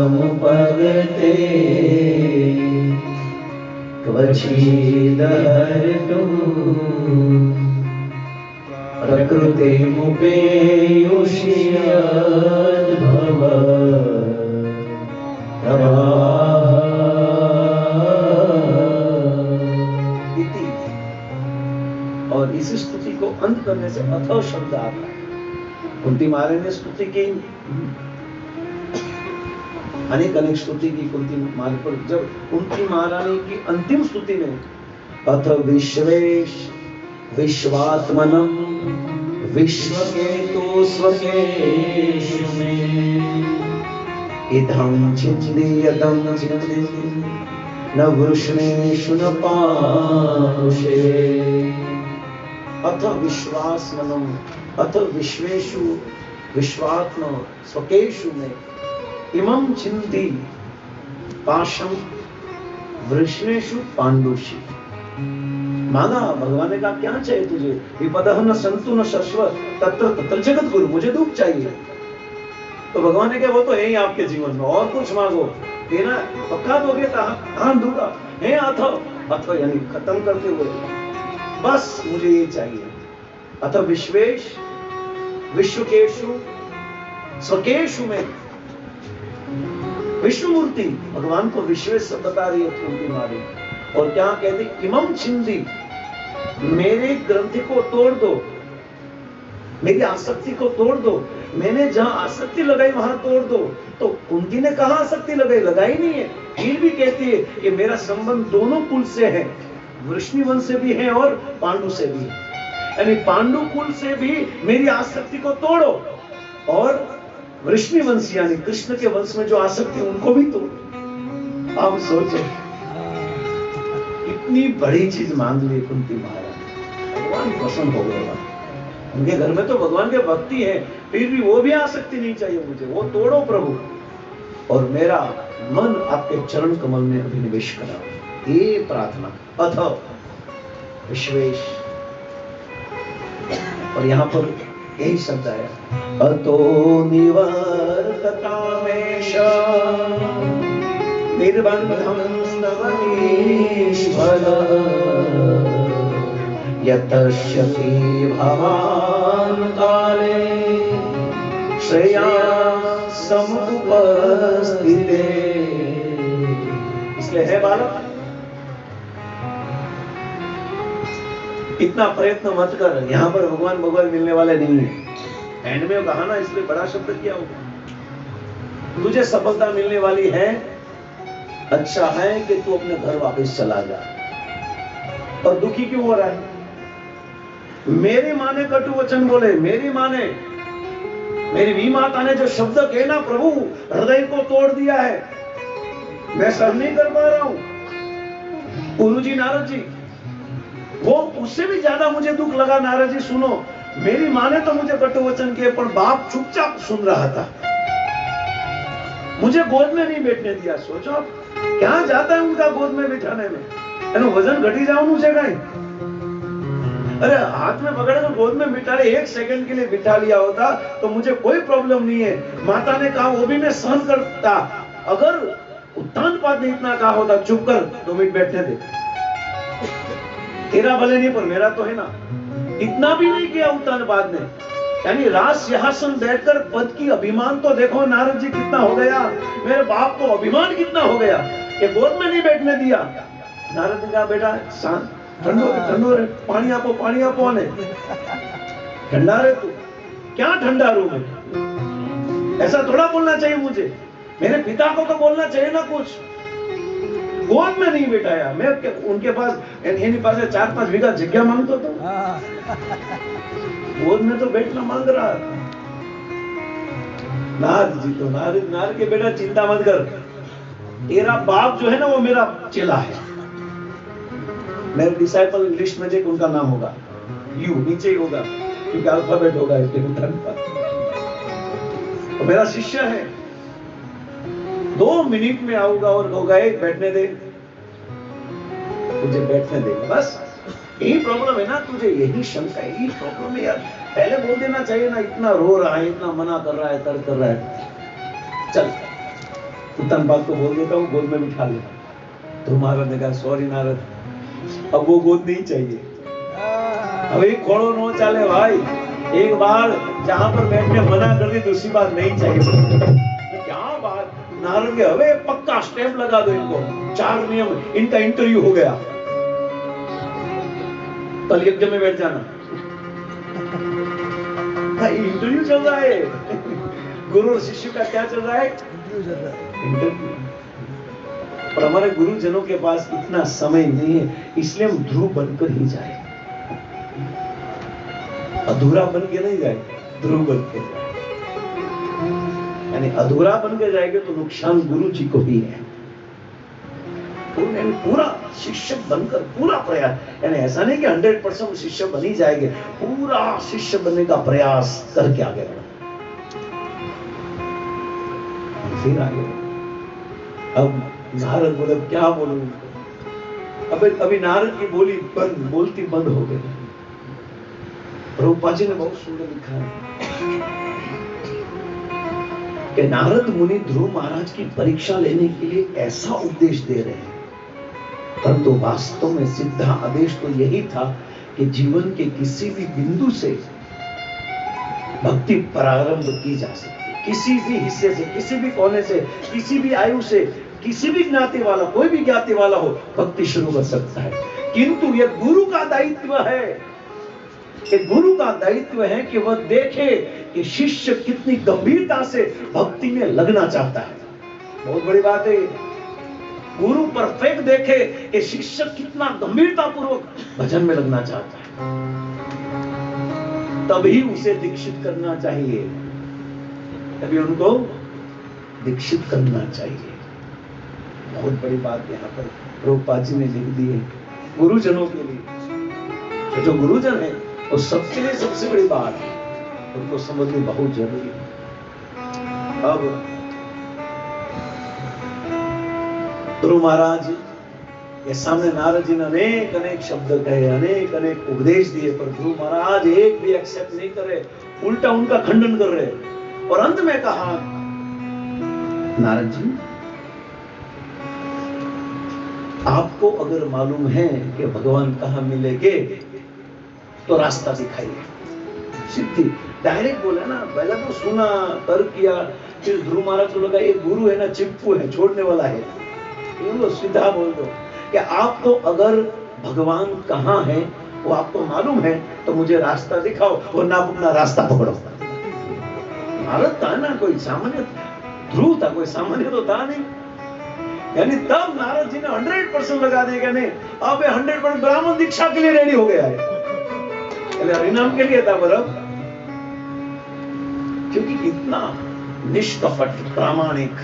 स्वसुखमुपगते क्वचिदहर्तु प्रकृतिमुपेयुष्यद्भव इति। और इस स्तुति को अंत करने से अथो शब्द आता है। कुंती महारानी ने स्तुति की, अनेक स्तुति की कुंती महारानी पर। जब कुंती महारानी की अंतिम स्तुति में अथ विश्वेश विश्वात्मनम विश्वकेतो स्वकेशु मे इदं छिन्दीयतं छिन्दि न वृष्णेषु न पारुषे अथ विश्वात्मनम अथ विश्वेषु विश्वात्म स्वकेशु मे इमं छिन्दी पाशम वृष्णेषु पांडुषि। मांगा भगवान ने कहा क्या चाहिए तुझे? विपदः न संतु न शश्वत तत्र तत्र जगत गुरु, मुझे दुख चाहिए। तो भगवान ने कहा वो तो है ही आपके जीवन में, और कुछ मांगो देना पक्का दोगे तो हाँ दूंगा। है अथ अथ यानी खत्म करते हुए, बस मुझे ये चाहिए। अथ विश्वेश विश्वकेशु स्वकेशु में विश्व मूर्ति, भगवान को विश्वेश से बता रही है कुंती मारी। और क्या कहती? इमं छिन्दी, मेरे ग्रंथि को तोड़ दो, मेरी आसक्ति को तोड़ दो। मैंने जहां आसक्ति लगाई वहां तोड़ दो। तो कुंती ने कहा आसक्ति लगाई? लगाई नहीं है। फिर भी कहती है कि मेरा संबंध दोनों कुल से है, वृष्णिवंश से भी है और पांडु से भी है। यानी पांडु कुल से भी मेरी आसक्ति को तोड़ो, और वृष्णिवंश यानी कृष्ण के वंश में जो आसक्ति उनको भी तोड़ो। आप सोचो, इतनी बड़ी चीज मांग ली कुंती महाराज, भगवान प्रसन्न हो गए। उनके घर में तो भगवान के भक्ति है, फिर भी वो भी आसक्ति नहीं चाहिए मुझे, वो तोड़ो प्रभु, और मेरा मन आपके चरण कमल में अभिनिवेश कराओ। ये प्रार्थना अथ विश्वेश। और यहाँ पर यही शब्द है अतो निवर्ततामेश निर्बन्धं स्तवनीश्वर यतश्यति भवान् काले श्रेया समुपस्थिते। इसलिए है बालक, इतना प्रयत्न मत कर। यहां पर भगवान मिलने वाले नहीं है। एंड में कहा ना, इसलिए बड़ा शब्द किया होगा। तुझे सफलता मिलने वाली है, अच्छा है कि तू अपने घर वापस चला जा। और दुखी क्यों हो रहा है? मेरी माँ ने कटु वचन बोले, मेरी माँ ने, मेरी भी माता ने जो शब्द कहे ना प्रभु, हृदय को तोड़ दिया है, मैं सहन नहीं कर पा रहा हूं। गुरु जी नारद जी, वो उससे भी ज्यादा मुझे दुख लगा। नारद जी सुनो, मेरी माँ ने तो मुझे कटु वचन किए, पर बाप चुपचाप सुन रहा था, मुझे गोद में नहीं बैठने दिया। सोचो क्या जाता है उनका गोद में बिठाने में, वजन घटी जाऊं से कहीं। अरे हाथ में पकड़े तो गोद में बिठा ले, 1 सेकंड के लिए बिठा लिया होता तो मुझे कोई प्रॉब्लम नहीं है। माता ने कहा वो भी मैं सहन करता। अगर उत्तानपाद ने इतना कहा होता चुप कर 2 मिनट बैठने दे, तेरा भले नहीं पर मेरा तो है ना, इतना भी नहीं किया उत्तानपाद ने। यानी राज सिंहासन बैठकर पद की अभिमान तो देखो नारद जी कितना हो गया, मेरे बाप को अभिमान कितना हो गया कि गोद में नहीं बैठने दिया। नारद ने कहा बेटा शांत, ठंडो रे, पानी आपो ने, ठंडा रे तू, क्या ठंडा रू मैं? ऐसा थोड़ा बोलना चाहिए मुझे, मेरे पिता को तो बोलना चाहिए ना कुछ। गोद में नहीं बिठाया, मैं उनके पास इन्हीं पास 4-5 बीघा जगह मांगता था, गोद में तो बैठना मांग रहा। नारद जी तो नारद के बेटा चिंता मत कर, तेरा बाप जो है ना वो मेरा चेला है, मेरे डिसाइपल लिस्ट में देख उनका नाम होगा, यू नीचे ही होगा क्योंकि अल्फाबेट होगा इसके उत्तर पर। तो मेरा शिष्य है, 2 मिनट में आऊंगा और होगा एक बैठने दे, तुझे बैठने दे, बस यही प्रॉब्लम है ना तुझे, यही शंका, यही प्रॉब्लम है यार। पहले बोल देना चाहिए ना, इतना रो रहा है, इतना मना कर रहा है, तर्क कर रहा है, चल उत्तम बात को बोल देता हूँ, गोद में बिठा ले। तो महाराज ने कहा सॉरी नारद, अब वो गोद नहीं चाहिए, अब एक खोड़ो नो चाले भाई, एक बार जहां पर बैठने मना कर दी दूसरी बार नहीं चाहिए। क्या बात नारद के, अबे पक्का स्टैंप लगा दो इनको, 4 नियम, इनका इंटरव्यू हो गया, कल यज्ञ में बैठ जाना। भाई इंटरव्यू चल रहा है, गुरु और शिष्य का क्या चल रहा है? इंटरव्यू। और हमारे गुरुजनों के पास इतना समय नहीं है, इसलिए हम ध्रुव बनकर ही जाए, अधूरा बन के नहीं जाए, ध्रुव बन के जाए। यानी अधूरा बन के जाएंगे तो नुकसान गुरु जी को ही है। पूरा शिष्य बनकर पूरा प्रयास, यानी ऐसा नहीं कि 100% शिष्य बन ही जाएंगे, पूरा शिष्य बनने का प्रयास करके आगे बढ़ो, फिर आगे। अब नारद बोले क्या बोलूं, अभी नारद की बोलती बंद हो गई। प्रभुपाद जी ने बहुत सुंदर लिखा है कि नारद मुनि ध्रुव महाराज की परीक्षा लेने के लिए ऐसा उपदेश दे रहे हैं, परंतु वास्तव में सीधा आदेश तो यही था कि जीवन के किसी भी बिंदु से भक्ति प्रारंभ की जा सकती है, किसी भी हिस्से से, किसी भी कोने से, किसी भी आयु से, किसी भी ज्ञाति वाला, कोई भी ज्ञाति वाला हो, भक्ति शुरू कर सकता है। किंतु यह गुरु का दायित्व है, कि गुरु का दायित्व है कि वह देखे कि शिष्य कितनी गंभीरता से भक्ति में लगना चाहता है। बहुत बड़ी बात है, गुरु परफेक्ट देखे कि शिष्य कितना गंभीरता पूर्वक भजन में लगना चाहता है, तभी उसे दीक्षित करना चाहिए, तभी उनको दीक्षित करना चाहिए। बहुत बड़ी बात यहाँ पर प्रभुपाद जी ने लिख दी है गुरुजनों के लिए। जो गुरुजन है वो सबके लिए सबसे बड़ी बात है, उनको समझनी बहुत जरूरी है। अब ध्रुव महाराज के सामने नारद जी ने अनेक शब्द कहे, अनेक उपदेश दिए, पर ध्रुव महाराज एक भी एक्सेप्ट नहीं कर रहे, उल्टा उनका खंडन कर रहे। और अंत में कहा, नारद जी आपको अगर मालूम है कि भगवान कहाँ मिलेंगे तो रास्ता दिखाइए। सिद्धि डायरेक्ट बोला ना, पहले तो सुना, तर्क किया, फिर ध्रुव महाराज को लगा ये गुरु है ना, चिपकू है, छोड़ने वाला है, तो सीधा बोल दो कि आपको अगर भगवान कहाँ है वो आपको मालूम है तो मुझे रास्ता दिखाओ, वरना आप अपना रास्ता पकड़ो। नारद था ना कोई सामान्य, ध्रुव था कोई सामान्य तो था नहीं। यानी तब नारद जी ने 100% लगा दिया, नहीं अब 100% ब्राह्मण दीक्षा के लिए रेडी हो गया है, हरिनाम के लिए था बरब, क्योंकि इतना निष्कपट, प्रामाणिक,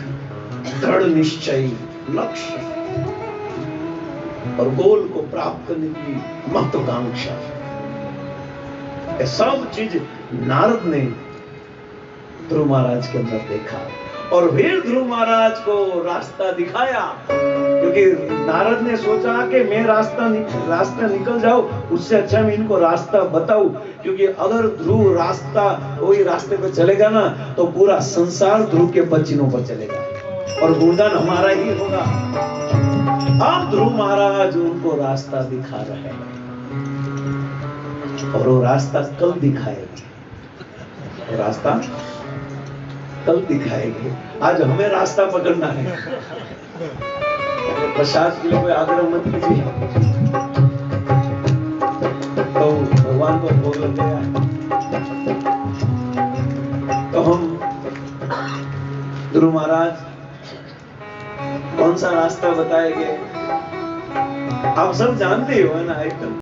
दृढ़ निश्चय, लक्ष्य और गोल को प्राप्त करने की महत्वाकांक्षा, ये सब चीज नारद ने ध्रुव महाराज के अंदर देखा और फिर ध्रुव महाराज को रास्ता दिखाया। क्योंकि नारद ने सोचा कि मैं रास्ता निकल जाऊं, उससे अच्छा मैं इनको रास्ता बताऊं, क्योंकि अगर ध्रुव वही रास्ते पर चलेगा ना तो पूरा संसार ध्रुव के बच्चिनों पर चलेगा और गुणगान हमारा ही होगा। अब ध्रुव महाराज उनको रास्ता दिखा रहे हैं और वो रास्ता कल दिखाएंगे, रास्ता कल दिखाएंगे। आज हमें रास्ता पकड़ना है। प्रसाद के लिए कोई आग्रह मत कीजिए, तो भगवान को भोग लग गया तो हम ध्रुव महाराज कौन सा रास्ता बताएंगे, आप सब जानते हो है ना एकदम।